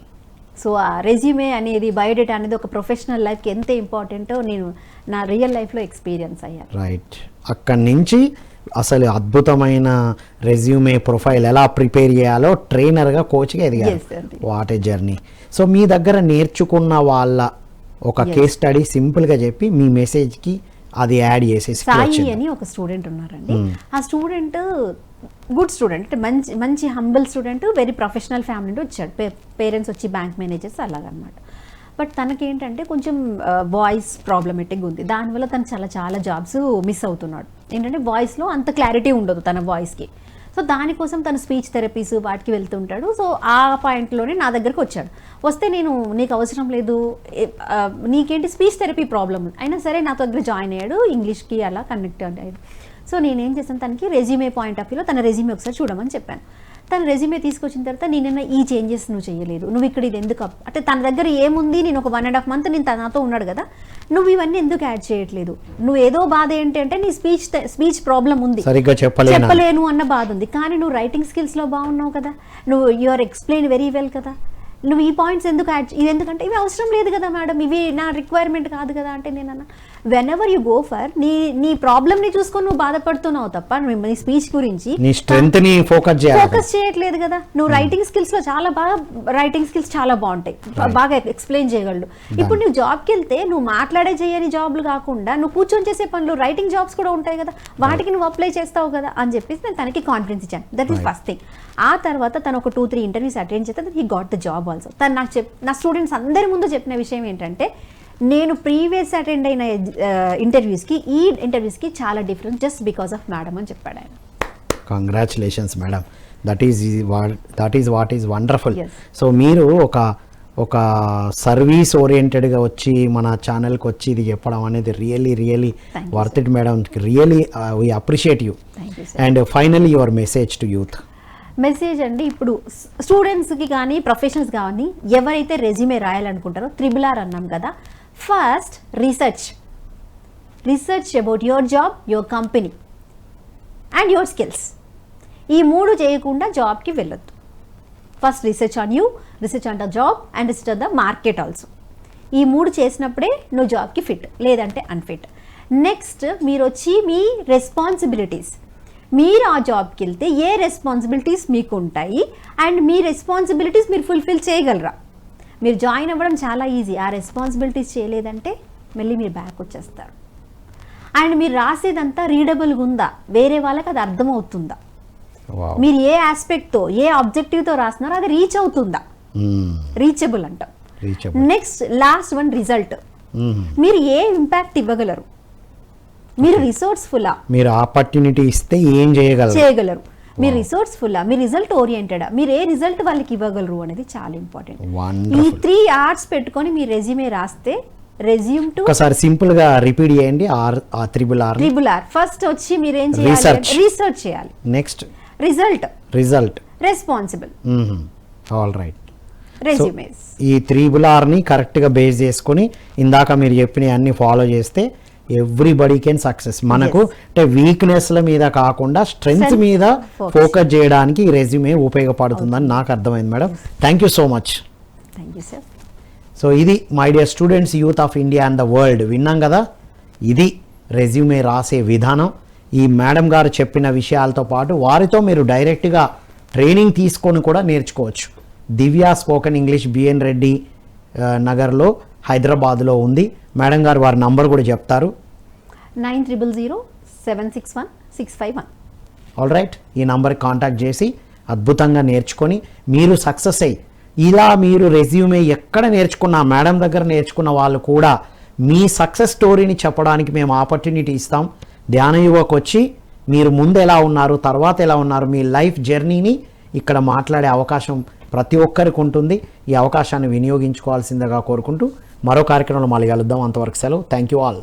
సో ఆ రెజ్యూమే అనేది, బయోడేటా అనేది ఒక ప్రొఫెషనల్ లైఫ్కి ఎంత ఇంపార్టెంటో నేను నా రియల్ లైఫ్లో ఎక్స్పీరియన్స్ అయ్యాను. రైట్. అక్కడి నుంచి అసలు అద్భుతమైన రెజ్యూమే ప్రొఫైల్ ఎలా ప్రిపేర్ చేయాలో ట్రైనర్గా కోచ్గా ఎదిగారు. Yes, అంతే. What a journey. సో మీ దగ్గర నేర్చుకున్న వాళ్ళ ఒక కేస్ స్టడీ సింపుల్గా చెప్పి మీ మెసేజ్కి అది యాడ్ చేసేసి సాయి అని ఒక స్టూడెంట్ ఉన్నారండి. ఆ స్టూడెంట్ గుడ్ స్టూడెంట్, అంటే మంచి మంచి humble student, very professional family నుండి వచ్చాడు. పేరెంట్స్ వచ్చి బ్యాంక్ మేనేజర్స్ అలాగనమాట. బట్ తనకేంటంటే కొంచెం వాయిస్ ప్రాబ్లమేటిక్ ఉంది. దానివల్ల తను చాలా జాబ్స్ మిస్ అవుతున్నాడు. ఏంటంటే వాయిస్లో అంత క్లారిటీ ఉండదు తన వాయిస్కి. సో దానికోసం తను స్పీచ్ థెరపీస్ వాటికి వెళ్తుంటాడు. సో ఆ పాయింట్లోనే నా దగ్గరకు వచ్చాడు. వస్తే నేను నీకు అవసరం లేదు, నీకేంటి స్పీచ్ థెరపీ ప్రాబ్లమ్ ఉంది, అయినా సరే నాతో దగ్గర జాయిన్ అయ్యాడు, ఇంగ్లీష్కి అలా కనెక్ట్ అయ్యాడు. సో నేనేం చేశాను, తనకి రెజ్యూమే పాయింట్ ఆఫ్ వ్యూలో తన రెజ్యూమే ఒకసారి చూడమని చెప్పాను. తన రెజ్యూమే తీసుకొచ్చిన తర్వాత నేనైనా ఈ చేంజెస్ నువ్వు చేయలేదు, నువ్వు ఇక్కడ ఇది ఎందుకు అంటే తన దగ్గర ఏముంది, నేను ఒక 1.5 month నేను తనతో ఉన్నాడు కదా, నువ్వు ఇవన్నీ ఎందుకు యాడ్ చేయట్లేదు, నువ్వు ఏదో బాధ ఏంటంటే నీ స్పీచ్ ప్రాబ్లం ఉంది, సరిగ్గా చెప్పలేను అన్న బాధ ఉంది, కానీ నువ్వు రైటింగ్ స్కిల్స్లో బాగున్నావు కదా, నువ్వు you are explain very well కదా, నువ్వు ఈ పాయింట్స్ ఎందుకు యాడ్, ఇది ఎందుకంటే ఇవి అవసరం లేదు కదా మేడం, ఇవి నా రిక్వైర్మెంట్ కాదు కదా అంటే నేనన్నా when ever you go for నీ ప్రాబ్లమ్ని చూసుకొని నువ్వు బాధపడుతున్నావు తప్ప నీ స్పీచ్ గురించి నీ స్ట్రెంగ్త్ ని ఫోకస్ చేయట్లేదు కదా. నువ్వు రైటింగ్ స్కిల్స్ లో రైటింగ్ స్కిల్స్ చాలా బాగుంటాయి, బాగా ఎక్స్ప్లెయిన్ చేయగలడు. ఇప్పుడు నువ్వు జాబ్కి వెళ్తే నువ్వు మాట్లాడే చేయని జాబ్లు కాకుండా నువ్వు కూర్చొని చేసే పనులు రైటింగ్ జాబ్స్ కూడా ఉంటాయి కదా, వాటికి నువ్వు అప్లై చేస్తావు కదా అని చెప్పేసి నేను తనకి కాన్ఫిడెన్స్ ఇచ్చాను. That is first thing. ఆ తర్వాత తను ఒక 2-3 ఇంటర్వ్యూస్ అటెండ్ చేస్తే he got the job also. తను నాకు నా స్టూడెంట్స్ అందరి ముందు చెప్పిన విషయం ఏంటంటే, నేను ప్రీవియస్ అటెండ్ అయిన ఇంటర్వ్యూస్కి ఈ ఇంటర్వ్యూస్కి చాలా difference just because of madam అని చెప్పాడు ఆయన. Congratulations madam, that is what is wonderful. Yes. So మీరు ఒక సర్వీస్ ఓరియంటెడ్గా వచ్చి మన ఛానల్కి వచ్చి ఇది చెప్పడం అనేది really Thank you, worth it madam, really we appreciate you. Thank you, sir. And finally your message to youth. Message అండి, ఇప్పుడు స్టూడెంట్స్కి కానీ ప్రొఫెషనల్స్ కానీ ఎవరైతే రెజ్యూమే రాయాలనుకుంటారో, RRR అన్నాం కదా, first research about your job, your company and your skills. ఈ 3 చేయకుండా జాబ్కి వెళ్ళొద్దు. First research on you, research on the job and research on the market also. ఈ 3 చేసినప్పుడే నువ్వు జాబ్కి ఫిట్, లేదంటే అన్ఫిట్. నెక్స్ట్ మీరు వచ్చి మీ రెస్పాన్సిబిలిటీస్, మీరు ఆ జాబ్కి వెళ్తే ఏ రెస్పాన్సిబిలిటీస్ మీకు ఉంటాయి అండ్ మీ రెస్పాన్సిబిలిటీస్ మీరు ఫుల్ఫిల్ చేయగలరా. మీరు జాయిన్ అవ్వడం చాలా ఈజీ, ఆ రెస్పాన్సిబిలిటీస్ చేయలేదంటే మళ్ళీ మీరు బ్యాక్ వచ్చేస్తారు. అండ్ మీరు రాసేదంతా రీడబుల్గా ఉందా, వేరే వాళ్ళకి అది అర్థమవుతుందా, మీరు ఏ ఆస్పెక్ట్తో ఏ ఆబ్జెక్టివ్తో రాస్తున్నారో అది రీచ్ అవుతుందా, రీచబుల్ అంటాం. నెక్స్ట్ లాస్ట్ వన్ రిజల్ట్, మీరు ఏ ఇంపాక్ట్ ఇవ్వగలరు, మీరు రిసోర్స్ఫుల్లా, మీరు ఆపర్చునిటీ ఇస్తే ఏం చేయగలరు, మీరు రిసోర్స్ఫుల్లా, మీరు రిజల్ట్ ఓరియంటెడా, మీరు ఏ రిజల్ట్ వాళ్ళకి ఇవ్వగలరు అనేది చాలా ఇంపార్టెంట్. ఈ 3 ఆర్ట్స్ పెట్టుకొని మీ రెజ్యూమే రాస్తే రెజ్యూమ్ టు ఒకసారి సింపుల్ గా రిపీట్ చేయండి. RRR ఫస్ట్ వచ్చి మీరు ఏం చేయాలి, రీసెర్చ్ చేయాలి. Next result, responsible, all right. Resumes. ఈ RRR ని కరెక్ట్ గా బేస్ చేసుకుని ఇందాక మీరు చెప్పిన అన్ని ఫాలో చేస్తే ఎవ్రీబడి కెన్ సక్సెస్. మనకు అంటే వీక్నెస్ల మీద కాకుండా స్ట్రెంగ్త్ మీద ఫోకస్ చేయడానికి ఈ రెజ్యూమే ఉపయోగపడుతుందని నాకు అర్థమైంది madam. Thank you so much. Thank you sir. So ఇది my dear students, youth of India and the world, విన్నాం కదా, ఇది రెజ్యూమే రాసే విధానం. ఈ మేడం గారు చెప్పిన విషయాలతో పాటు వారితో మీరు డైరెక్ట్గా ట్రైనింగ్ తీసుకొని కూడా నేర్చుకోవచ్చు. దివ్య స్పోకెన్ ఇంగ్లీష్ బిఎన్ రెడ్డి నగర్లో హైదరాబాద్లో ఉంది. మేడం గారు వారి నంబర్ కూడా చెప్తారు, 9000761651. All right. ఈ నంబర్కి కాంటాక్ట్ చేసి అద్భుతంగా నేర్చుకొని మీరు సక్సెస్ అయ్యి, ఇలా మీరు రెజ్యూమే ఎక్కడ నేర్చుకున్నా, మేడం దగ్గర నేర్చుకున్న వాళ్ళు కూడా మీ సక్సెస్ స్టోరీని చెప్పడానికి మేము ఆపర్చునిటీ ఇస్తాం. ధ్యాన యువకు వచ్చి మీరు ముందు ఎలా ఉన్నారు, తర్వాత ఎలా ఉన్నారు, మీ లైఫ్ జర్నీని ఇక్కడ మాట్లాడే అవకాశం ప్రతి ఒక్కరికి ఉంటుంది. ఈ అవకాశాన్ని వినియోగించుకోవాల్సిందిగా కోరుకుంటూ మరో కార్యక్రమంలో మళ్ళీ కలుద్దాం. అంతవరకు సెలవు. Thank you all.